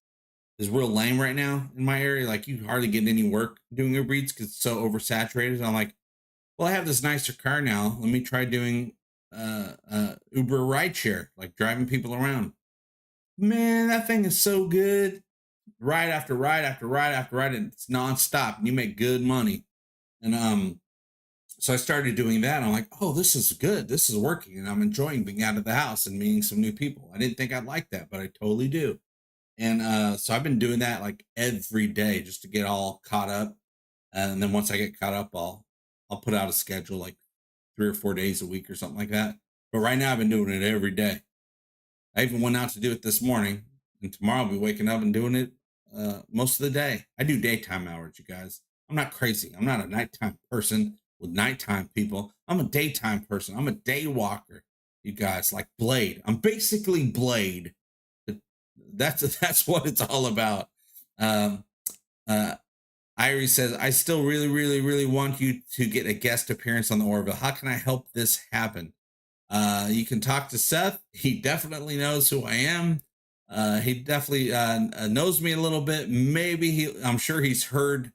is real lame right now in my area. Like you hardly get any work doing Uber Eats because it's so oversaturated. And I'm like, well, I have this nicer car now. Let me try doing Uber rideshare, like driving people around. Man, that thing is so good. Ride after ride after ride after ride, and it's nonstop, and you make good money. And so I started doing that. And I'm like, oh, this is good. This is working, and I'm enjoying being out of the house and meeting some new people. I didn't think I'd like that, but I totally do. And so I've been doing that like every day just to get all caught up. And then once I get caught up, I'll put out a schedule like 3 or 4 days a week or something like that. But right now I've been doing it every day. I even went out to do it this morning, and tomorrow I'll be waking up and doing it most of the day. I do daytime hours, you guys. I'm not crazy. I'm not a nighttime person with nighttime people. I'm a daytime person. I'm a day walker, you guys, like Blade. I'm basically Blade. That's what it's all about. Irie says, I still really, really, really want you to get a guest appearance on the Orville. How can I help this happen? You can talk to Seth. He definitely knows who I am. He definitely knows me a little bit. I'm sure he's heard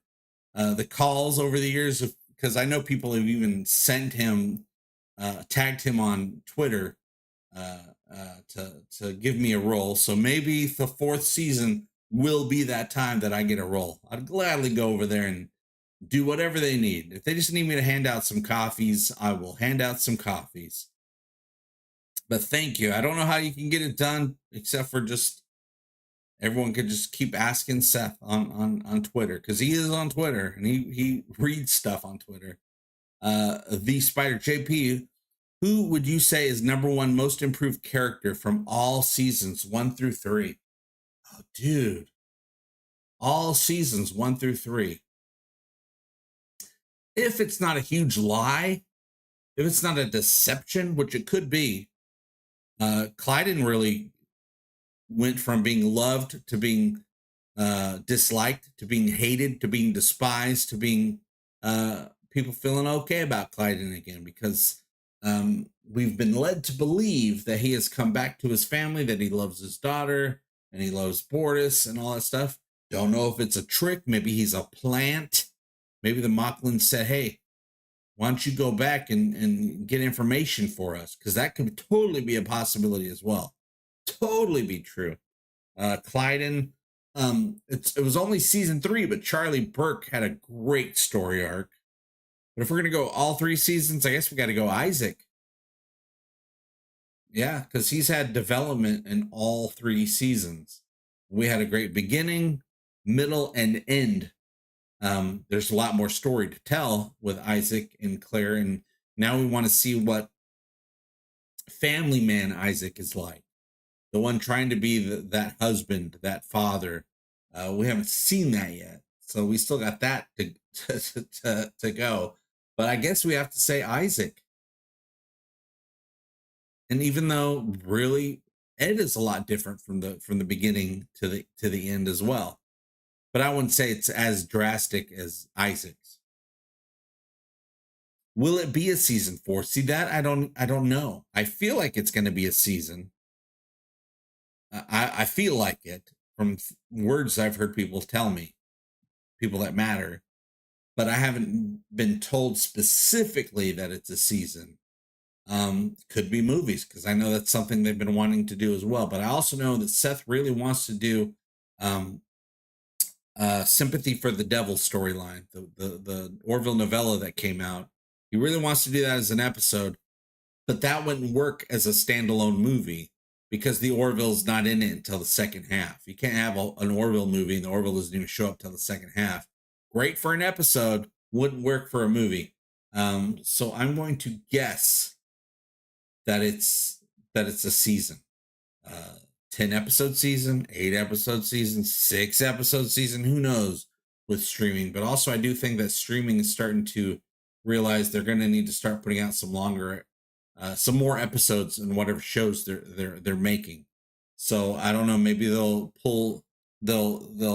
the calls over the years because I know people have even sent him, tagged him on Twitter to give me a role. So maybe the 4th season will be that time that I get a role. I'd gladly go over there and do whatever they need. If they just need me to hand out some coffees, I will hand out some coffees. But thank you. I don't know how you can get it done except for just everyone could just keep asking Seth on Twitter because he is on Twitter and he reads stuff on Twitter. The Spider JP, who would you say is #1 most improved character from all seasons 1 through 3? Oh, dude. All seasons 1 through 3. If it's not a huge lie, if it's not a deception, which it could be, Clyden really went from being loved to being disliked, to being hated, to being despised, to being people feeling okay about Clyden again because we've been led to believe that he has come back to his family, that he loves his daughter, and he loves Boris and all that stuff. Don't know if it's a trick. Maybe he's a plant. Maybe the Mocklin said, hey, why don't you go back and get information for us? Because that could totally be a possibility as well. Totally be true. Clyden, it was only season 3, but Charlie Burke had a great story arc. But if we're going to go all 3 seasons, I guess we got to go Isaac. Yeah, because he's had development in all 3 seasons. We had a great beginning, middle, and end. There's a lot more story to tell with Isaac and Claire, and now we want to see what family man Isaac is like. The one trying to be that husband, that father. We haven't seen that yet, so we still got that to go. But I guess we have to say Isaac. And even though really Ed is a lot different from the beginning to the end as well. But I wouldn't say it's as drastic as Isaac's. Will it be a season 4? See, that I don't know. I feel like it's going to be a season. I feel like it from words I've heard people tell me, people that matter. But I haven't been told specifically that it's a season. Could be movies, because I know that's something they've been wanting to do as well. But I also know that Seth really wants to do Sympathy for the Devil storyline, the Orville novella that came out. He really wants to do that as an episode, but that wouldn't work as a standalone movie because the Orville's not in it until the second half. You can't have an Orville movie and the Orville doesn't even show up till the second half. Great for an episode, wouldn't work for a movie. So I'm going to guess that it's a season. 10 episode season, 8 episode season, 6 episode season, who knows with streaming. But also I do think that streaming is starting to realize they're going to need to start putting out some longer, some more episodes in whatever shows they're making. So I don't know, maybe they'll pull the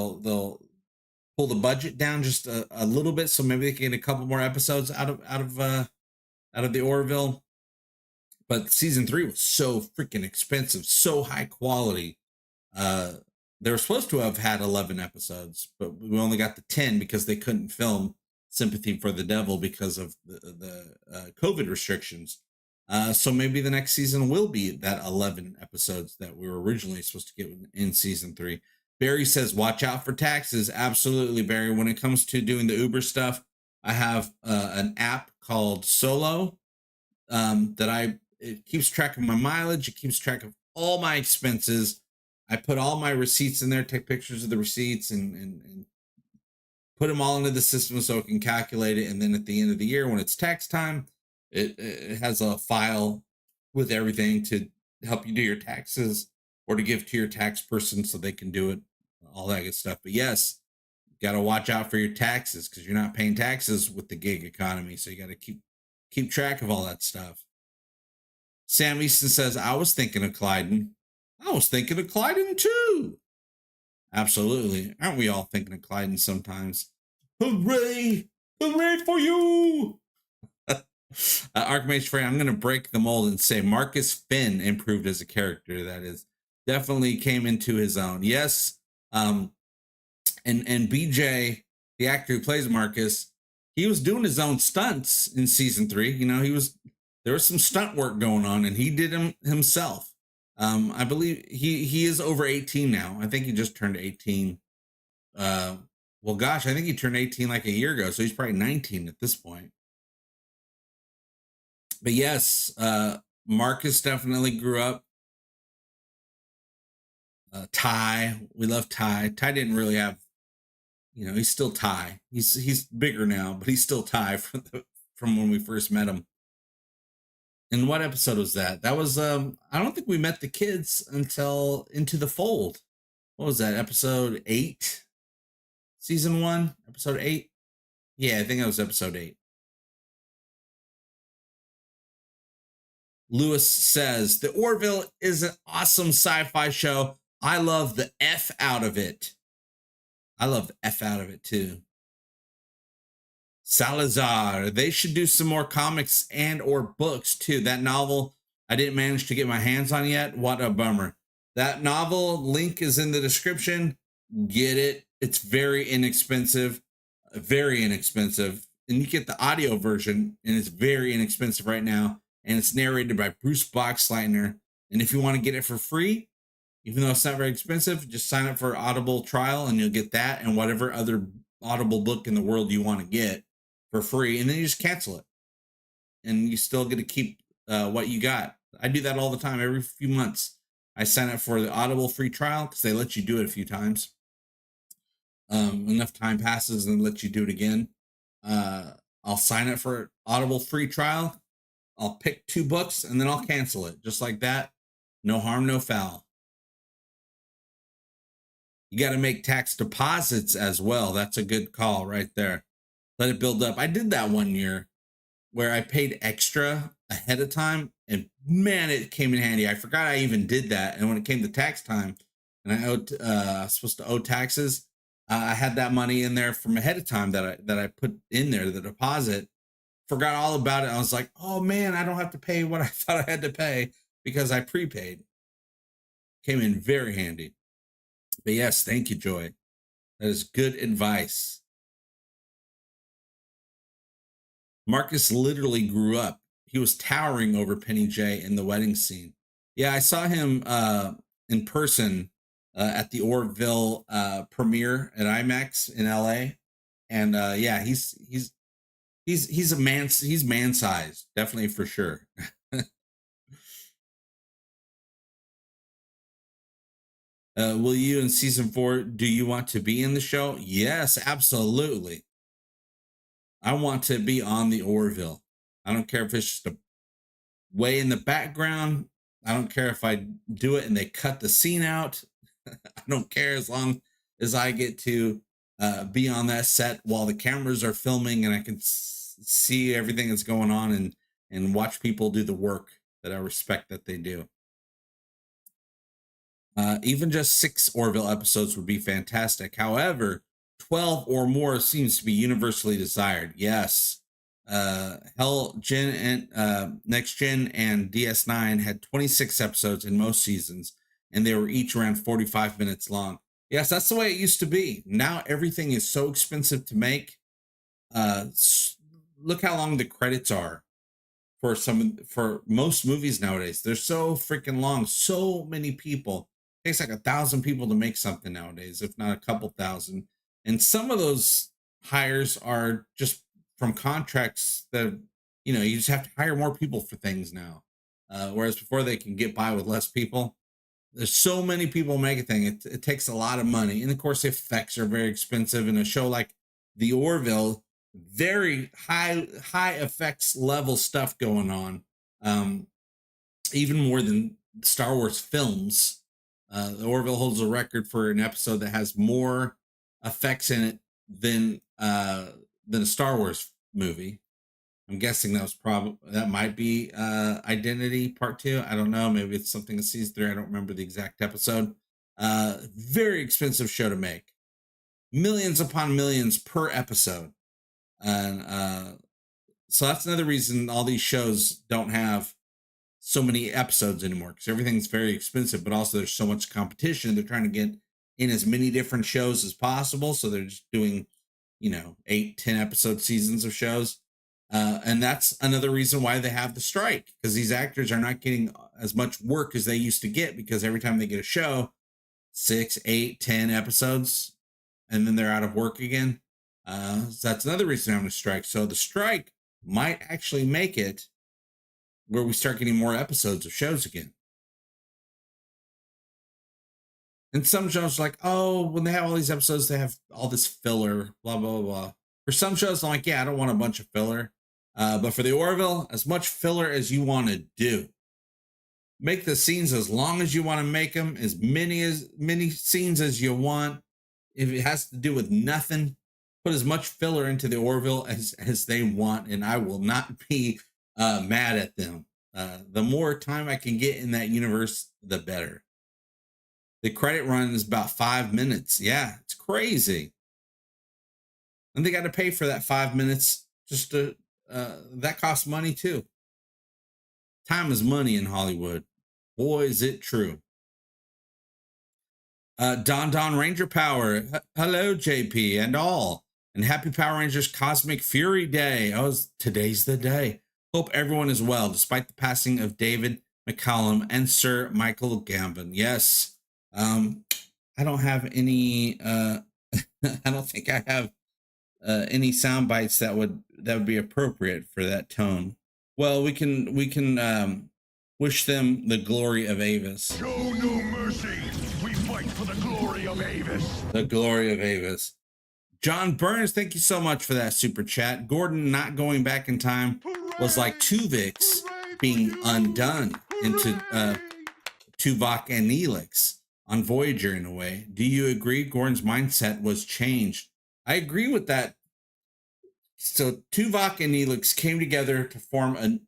budget down just a little bit, so maybe they can get a couple more episodes out of the Orville. But season 3 was so freaking expensive, so high quality. They were supposed to have had 11 episodes, but we only got the 10 because they couldn't film Sympathy for the Devil because of the COVID restrictions. So maybe the next season will be that 11 episodes that we were originally supposed to get in season 3. Barry says, watch out for taxes. Absolutely, Barry. When it comes to doing the Uber stuff, I have an app called Solo it keeps track of my mileage. It keeps track of all my expenses. I put all my receipts in there, take pictures of the receipts and put them all into the system so it can calculate it. And then at the end of the year, when it's tax time, it has a file with everything to help you do your taxes or to give to your tax person so they can do it, all that good stuff. But yes, you got to watch out for your taxes because you're not paying taxes with the gig economy. So you got to keep track of all that stuff. Sam Easton says, I was thinking of Clyden. I was thinking of Clyden too. Absolutely. Aren't we all thinking of Clyden sometimes? Hooray! Hooray for you! Archmage Frey, I'm going to break the mold and say Marcus Finn improved as a character. That is definitely came into his own. Yes. And BJ, the actor who plays Marcus, he was doing his own stunts in season 3. You know, there was some stunt work going on and he did them himself. I believe he is over 18 now. I think he just turned 18. Well, gosh, I think he turned 18 like a year ago. So he's probably 19 at this point. But yes, Marcus definitely grew up. Ty, we love Ty. Ty didn't really have, he's still Ty. He's bigger now, but he's still Ty from when we first met him. And what episode was that? That was I don't think we met the kids until Into the Fold. What was that? Episode 8? Season 1? Episode 8? Yeah, I think that was episode 8. Lewis says, the Orville is an awesome sci-fi show. I love the F out of it. I love the F out of it too. Salazar, they should do some more comics and or books too. That novel I didn't manage to get my hands on yet. What a bummer. That novel link is in the description. Get it. It's very inexpensive. Very inexpensive. And you get the audio version and it's very inexpensive right now. And it's narrated by Bruce Boxleitner. And if you want to get it for free, even though it's not very expensive, just sign up for Audible trial and you'll get that and whatever other Audible book in the world you want to get for free. And then you just cancel it. And you still get to keep what you got. I do that all the time. Every few months, I sign up for the Audible free trial because they let you do it a few times. Enough time passes and let you do it again. I'll sign up for Audible free trial. I'll pick 2 books and then I'll cancel it. Just like that. No harm, no foul. You got to make tax deposits as well. That's a good call right there. Let it build up. I did that one year where I paid extra ahead of time. And man, it came in handy. I forgot I even did that. And when it came to tax time and I was supposed to owe taxes, I had that money in there from ahead of time that I put in there, the deposit. Forgot all about it. I was like, oh man, I don't have to pay what I thought I had to pay because I prepaid. Came in very handy. But yes, thank you, Joy. That is good advice. Marcus literally grew up. He was towering over Penny J in the wedding scene. Yeah, I saw him in person at the Orville premiere at IMAX in LA. And yeah, he's man-sized, definitely for sure. Will you in season 4, do you want to be in the show? Yes, absolutely. I want to be on the Orville. I don't care if it's just way in the background. I don't care if I do it and they cut the scene out. I don't care as long as I get to be on that set while the cameras are filming and I can see everything that's going on and watch people do the work that I respect that they do. Even just 6 Orville episodes would be fantastic. However, 12 or more seems to be universally desired. Yes. Hell, Gen and Next Gen and DS9 had 26 episodes in most seasons, and they were each around 45 minutes long. Yes, that's the way it used to be. Now everything is so expensive to make. Look how long the credits are for most movies nowadays. They're so freaking long. So many people. It takes like 1,000 people to make something nowadays, if not a couple thousand. And some of those hires are just from contracts that, you know, you just have to hire more people for things now. Whereas before they can get by with less people. There's so many people make a thing. It takes a lot of money. And of course, the effects are very expensive. In a show like The Orville, very high effects level stuff going on. Even more than Star Wars films. The Orville holds a record for an episode that has more effects in it than a Star Wars movie. I'm guessing that might be Identity Part 2. I don't know. Maybe it's something in season 3. I don't remember the exact episode. Very expensive show to make. Millions upon millions per episode. And so that's another reason all these shows don't have so many episodes anymore, because everything's very expensive, but also there's so much competition. They're trying to get in as many different shows as possible. So they're just doing, 8-10 episode seasons of shows. And that's another reason why they have the strike, because these actors are not getting as much work as they used to get, because every time they get a show, 6, 8, 10 episodes, and then they're out of work again. So that's another reason I'm on a strike. So the strike might actually make it where we start getting more episodes of shows again. And some shows are like, oh, when they have all these episodes, they have all this filler, blah, blah, blah. For some shows, I'm like, yeah, I don't want a bunch of filler. But for the Orville, as much filler as you want to do. Make the scenes as long as you want to make them, as many scenes as you want. If it has to do with nothing, put as much filler into the Orville as they want, and I will not be mad at them. The more time I can get in that universe, the better. The credit run is about 5 minutes. Yeah, it's crazy. And they got to pay for that 5 minutes just to, that costs money too. Time is money in Hollywood. Boy, is it true. Don Ranger Power. Hello, JP and all. And happy Power Rangers Cosmic Fury Day. Oh, today's the day. Hope everyone is well, despite the passing of David McCallum and Sir Michael Gambon. Yes. I don't have any, I don't think I have any sound bites that would be appropriate for that tone. Well, we can wish them the glory of Avis. Show no mercy. We fight for the glory of Avis. The glory of Avis. John Burns, thank you so much for that super chat. Gordon not going back in time was like Tuvix being undone into Tuvok and Neelix on Voyager in a way. Do you agree Gordon's mindset was changed? I agree with that. So Tuvok and Neelix came together to form a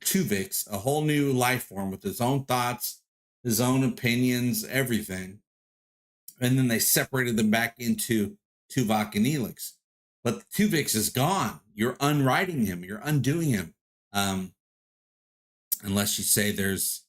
Tuvix, a whole new life form with his own thoughts, his own opinions, everything. And then they separated them back into Tuvok and Neelix. But Tuvix is gone. You're unwriting him. You're undoing him. Unless you say there's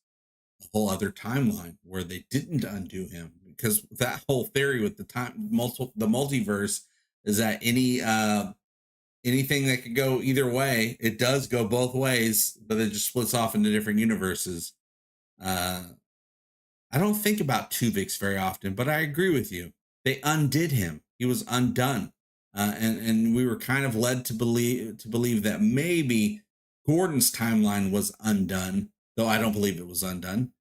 a whole other timeline where they didn't undo him. Because that whole theory with the multiverse is that anything that could go either way, it does go both ways, but it just splits off into different universes. I don't think about Tuvix very often, but I agree with you. They undid him. He was undone. And we were kind of led to believe that maybe Gordon's timeline was undone, though I don't believe it was undone.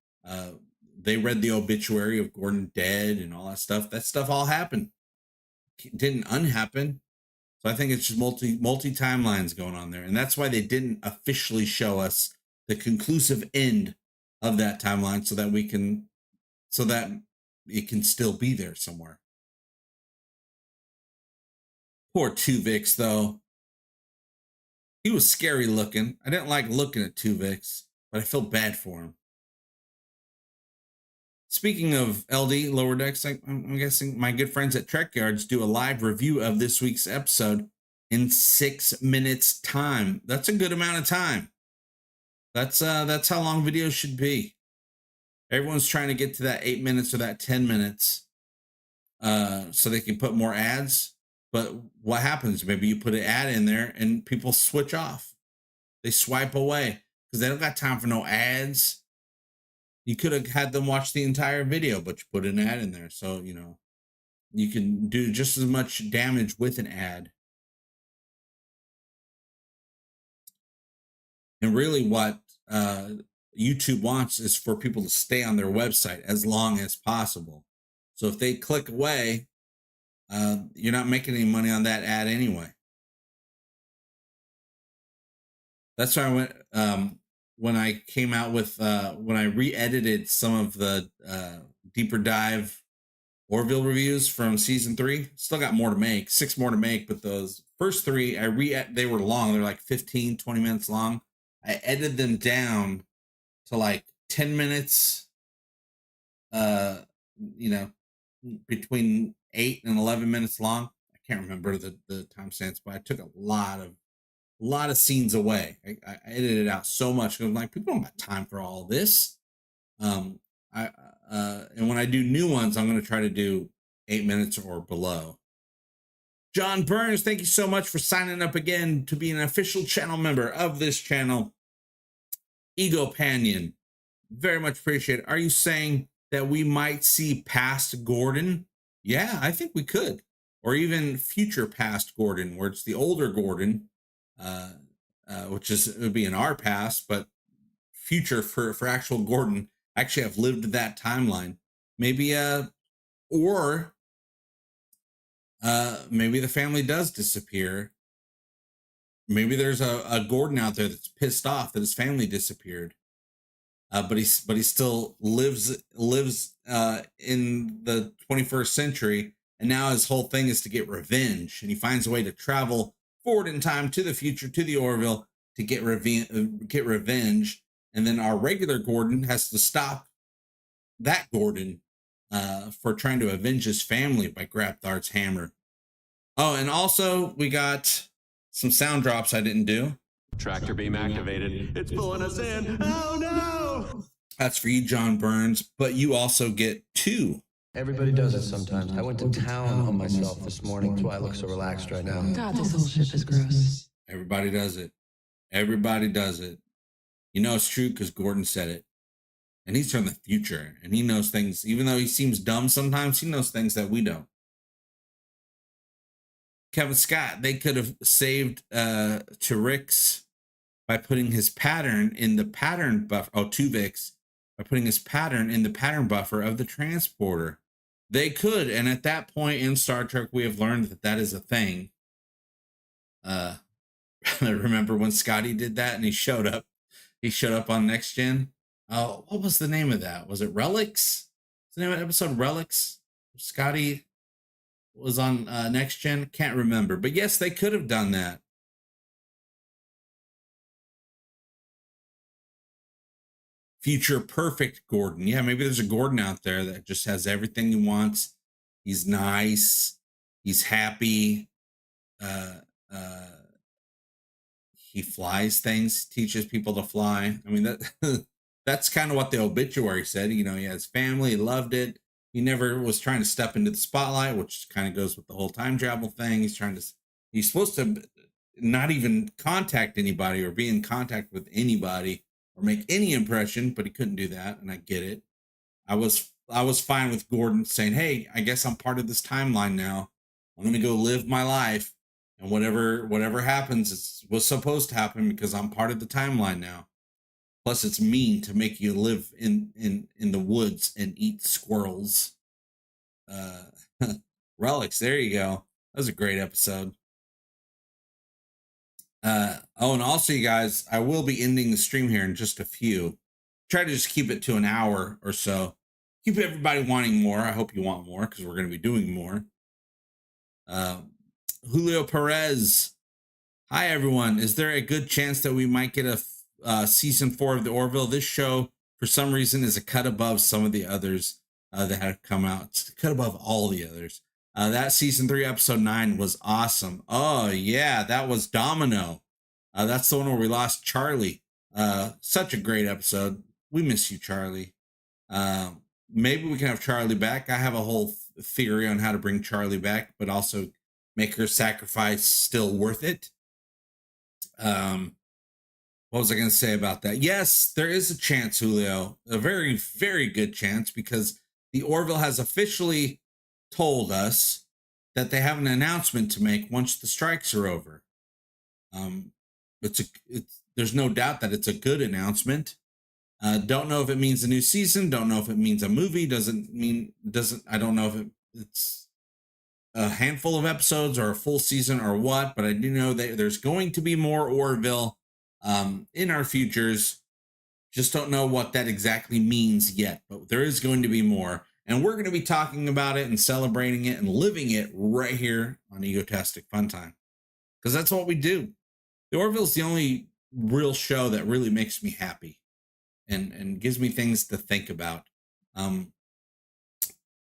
They read the obituary of Gordon dead and all that stuff. That stuff all happened. It didn't unhappen. So I think it's just multi timelines going on there. And that's why they didn't officially show us the conclusive end of that timeline so that it can still be there somewhere. Poor Tuvix, though. He was scary looking. I didn't like looking at Tuvix, but I felt bad for him. Speaking of LD, Lower Decks, I'm guessing my good friends at Trek Yards do a live review of this week's episode in 6 minutes time. That's a good amount of time. That's how long videos should be. Everyone's trying to get to that 8 minutes or that 10 minutes so they can put more ads. But what happens? Maybe you put an ad in there and people switch off. They swipe away because they don't got time for no ads. You could have had them watch the entire video, but you put an ad in there. So, you know, you can do just as much damage with an ad. And really what YouTube wants is for people to stay on their website as long as possible. So if they click away, you're not making any money on that ad anyway. That's why I went, when I came out with, when I re-edited some of the deeper dive Orville reviews from season 3, still got more to make, 6 more to make, but those first 3, they were long. They're like 15, 20 minutes long. I edited them down to like 10 minutes, you know, between 8 and 11 minutes long. I can't remember the timestamps, but I took a lot of scenes away. I edited out so much. I'm like, people don't have time for all this. And when I do new ones, I'm going to try to do 8 minutes or below. John Burns, thank you so much for signing up again to be an official channel member of this channel. Egopanion, very much appreciated. Are you saying that we might see past Gordon? Yeah, I think we could. Or even future past Gordon, where it's the older Gordon, which it would be in our past, but future for actual Gordon. Actually, I've lived that timeline. Maybe, or maybe the family does disappear. Maybe there's a Gordon out there that's pissed off that his family disappeared, but he still lives in the 21st century, and now his whole thing is to get revenge, and he finds a way to travel forward in time to the future, to the Orville, to get revenge, and then our regular Gordon has to stop that Gordon for trying to avenge his family by Grabthar's hammer. Oh, and also we got some sound drops I didn't do. Tractor beam activated. It's pulling us in. Oh no! That's for you, John Burns, but you also get 2. Everybody does it sometimes. I went to town on myself this morning. That's why I look so relaxed right now. God, this whole ship is gross. Everybody does it. Everybody does it. You know it's true because Gordon said it. And he's from the future, and he knows things, even though he seems dumb sometimes, he knows things that we don't. Kevin Scott, they could have saved Tuvix by putting his pattern in the pattern buffer. Oh, Tuvix, by putting his pattern in the pattern buffer of the transporter. They could, and at that point in Star Trek, we have learned that that is a thing. I remember when Scotty did that, and he showed up. He showed up on Next Gen. Oh, what was the name of that? Was it Relics? Was the name of the episode Relics? Scotty was on Next Gen. Can't remember, but yes, they could have done that. Future perfect Gordon. Yeah, maybe there's a Gordon out there that just has everything he wants. He's nice. He's happy. He flies things, teaches people to fly. I mean, that's kind of what the obituary said. You know, he has family. He loved it. He never was trying to step into the spotlight, which kind of goes with the whole time travel thing. He's supposed to not even contact anybody or be in contact with anybody or make any impression, but he couldn't do that. And I get it. I was fine with Gordon saying, hey, I guess I'm part of this timeline now. I'm going to go live my life. And whatever happens, was supposed to happen because I'm part of the timeline now. Plus, it's mean to make you live in the woods and eat squirrels. Relics, there you go. That was a great episode. Oh, and also, you guys, I will be ending the stream here in just a few. try to just keep it to an hour or so. Keep everybody wanting more. I hope you want more because we're going to be doing more. Julio Perez. Hi, everyone. Is there a good chance that we might get a season 4 of the Orville? This show, for some reason, is a cut above some of the others that have come out. It's a cut above all the others. That season 3, episode 9 was awesome. Oh, yeah, that was Domino. That's the one where we lost Charlie. Such a great episode. We miss you, Charlie. Maybe we can have Charlie back. I have a whole theory on how to bring Charlie back, but also make her sacrifice still worth it. What was I going to say about that? Yes, there is a chance, Julio. A very, very good chance, because the Orville has officially told us that they have an announcement to make once the strikes are over. There's no doubt that it's a good announcement. Don't know if it means a new season. Don't know if it means a movie. I don't know if it's a handful of episodes or a full season or what, but I do know that there's going to be more Orville in our futures. Just don't know what that exactly means yet, but there is going to be more. And we're going to be talking about it and celebrating it and living it right here on Egotastic FunTime, because that's what we do. The Orville's the only real show that really makes me happy and gives me things to think about.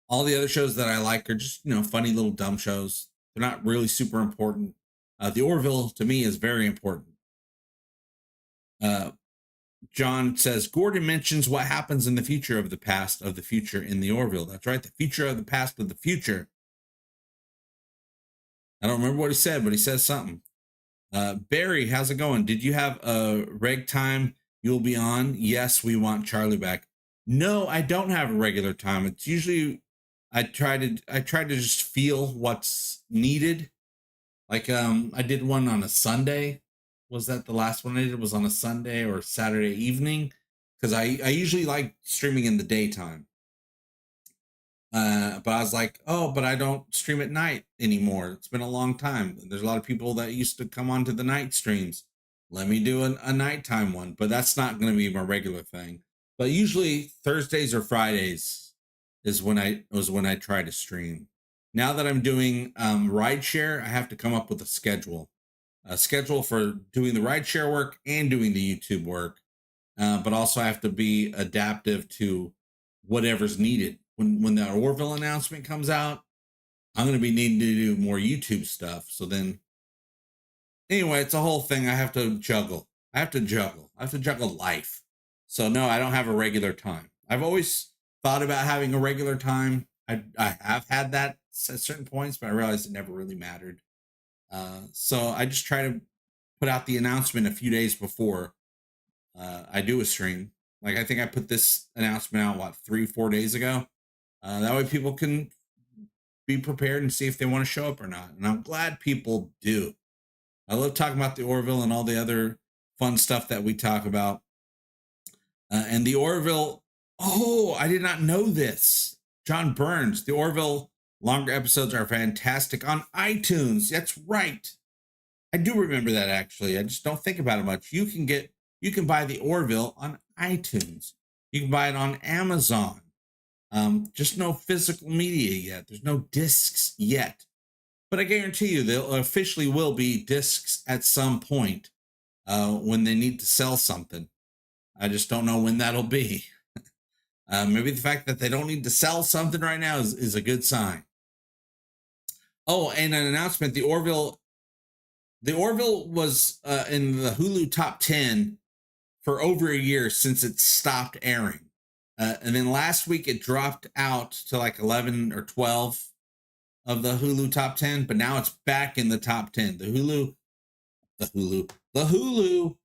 All the other shows that I like are just, funny little dumb shows. They're not really super important. The Orville, to me, is very important. John says, Gordon mentions what happens in the future of the past of the future in the Orville. That's right, the future of the past of the future. I don't remember what he said, but he says something. Barry, how's it going? Did you have a reg time you'll be on? Yes, we want Charlie back. No, I don't have a regular time. It's usually I try to just feel what's needed. Like I did one on a Sunday. Was that the last one I did? Was on a Sunday or Saturday evening? Because I usually like streaming in the daytime. But I was like, but I don't stream at night anymore. It's been a long time. There's a lot of people that used to come on to the night streams. Let me do a nighttime one, but that's not going to be my regular thing. But usually Thursdays or Fridays is when I try to stream. Now that I'm doing rideshare, I have to come up with a schedule for doing the rideshare work and doing the YouTube work. But also I have to be adaptive to whatever's needed. When the Orville announcement comes out, I'm going to be needing to do more YouTube stuff. So then, anyway, it's a whole thing I have to juggle. I have to juggle life. So no, I don't have a regular time. I've always thought about having a regular time. I have had that at certain points, but I realized it never really mattered. So I just try to put out the announcement a few days before I do a stream. Like, I think I put this announcement out, 3-4 days ago. That way people can be prepared and see if they want to show up or not. And I'm glad people do. I love talking about the Orville and all the other fun stuff that we talk about. And the Orville, I did not know this. John Burns, the Orville longer episodes are fantastic on iTunes. That's right. I do remember that, actually. I just don't think about it much. You can buy the Orville on iTunes. You can buy it on Amazon. Just no physical media yet. There's no discs yet. But I guarantee you there officially will be discs at some point when they need to sell something. I just don't know when that'll be. Maybe the fact that they don't need to sell something right now is a good sign. Oh, and an announcement. The Orville was in the Hulu top 10 for over a year since it stopped airing. And then last week it dropped out to like 11 or 12 of the Hulu top 10, but now it's back in the top 10. The Hulu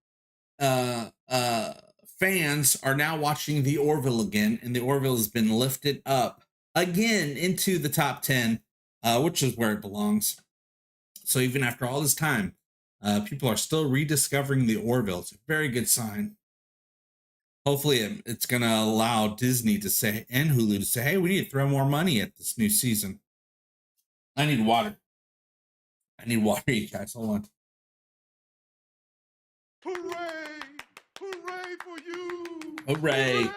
fans are now watching the Orville again, and the Orville has been lifted up again into the top 10, which is where it belongs. So even after all this time, people are still rediscovering the Orville. It's a very good sign. Hopefully it's going to allow Disney to say, and Hulu to say, hey, we need to throw more money at this new season. I need water. You guys. Hold on. Hooray! Hooray for you! Hooray.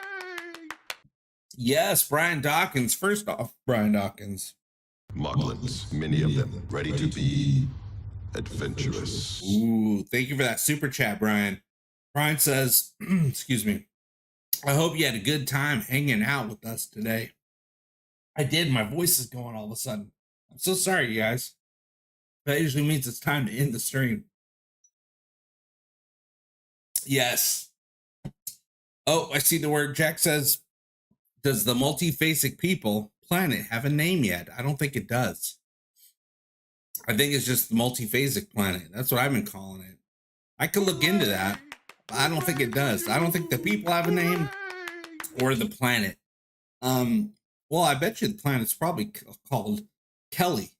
Yes, Brian Dawkins. First off, Brian Dawkins. Moglins, many of them, ready to be adventurous. Ooh, thank you for that super chat, Brian. Brian says, excuse me, I hope you had a good time hanging out with us today. I did. My voice is going all of a sudden. I'm so sorry, you guys. That usually means it's time to end the stream. Yes. Oh, I see the word. Jack says, does the multiphasic people planet have a name yet? I don't think it does. I think it's just the multiphasic planet. That's what I've been calling it. I could look into that. But I don't think it does. I don't think the people have a name or the planet. Well, I bet you the planet's probably called Kelly.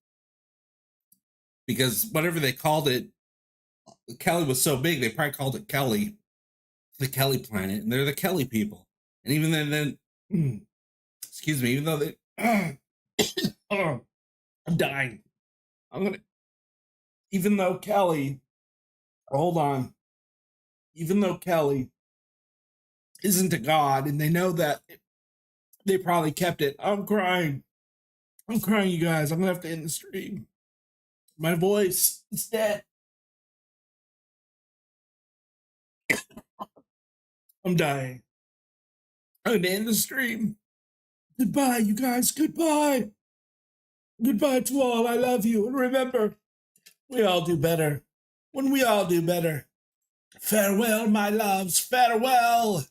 Because whatever they called it, Kelly was so big, they probably called it Kelly. The Kelly planet. And they're the Kelly people. And even then excuse me, even though they I'm dying. Even though Kelly, hold on. Even though Kelly isn't a god, and they know that, they probably kept it. I'm crying. I'm crying, you guys. I'm gonna have to end the stream. My voice is dead. I'm dying. I'm gonna end the stream. Goodbye, you guys. Goodbye. Goodbye to all. I love you. And remember, we all do better when we all do better. Farewell, my loves. Farewell.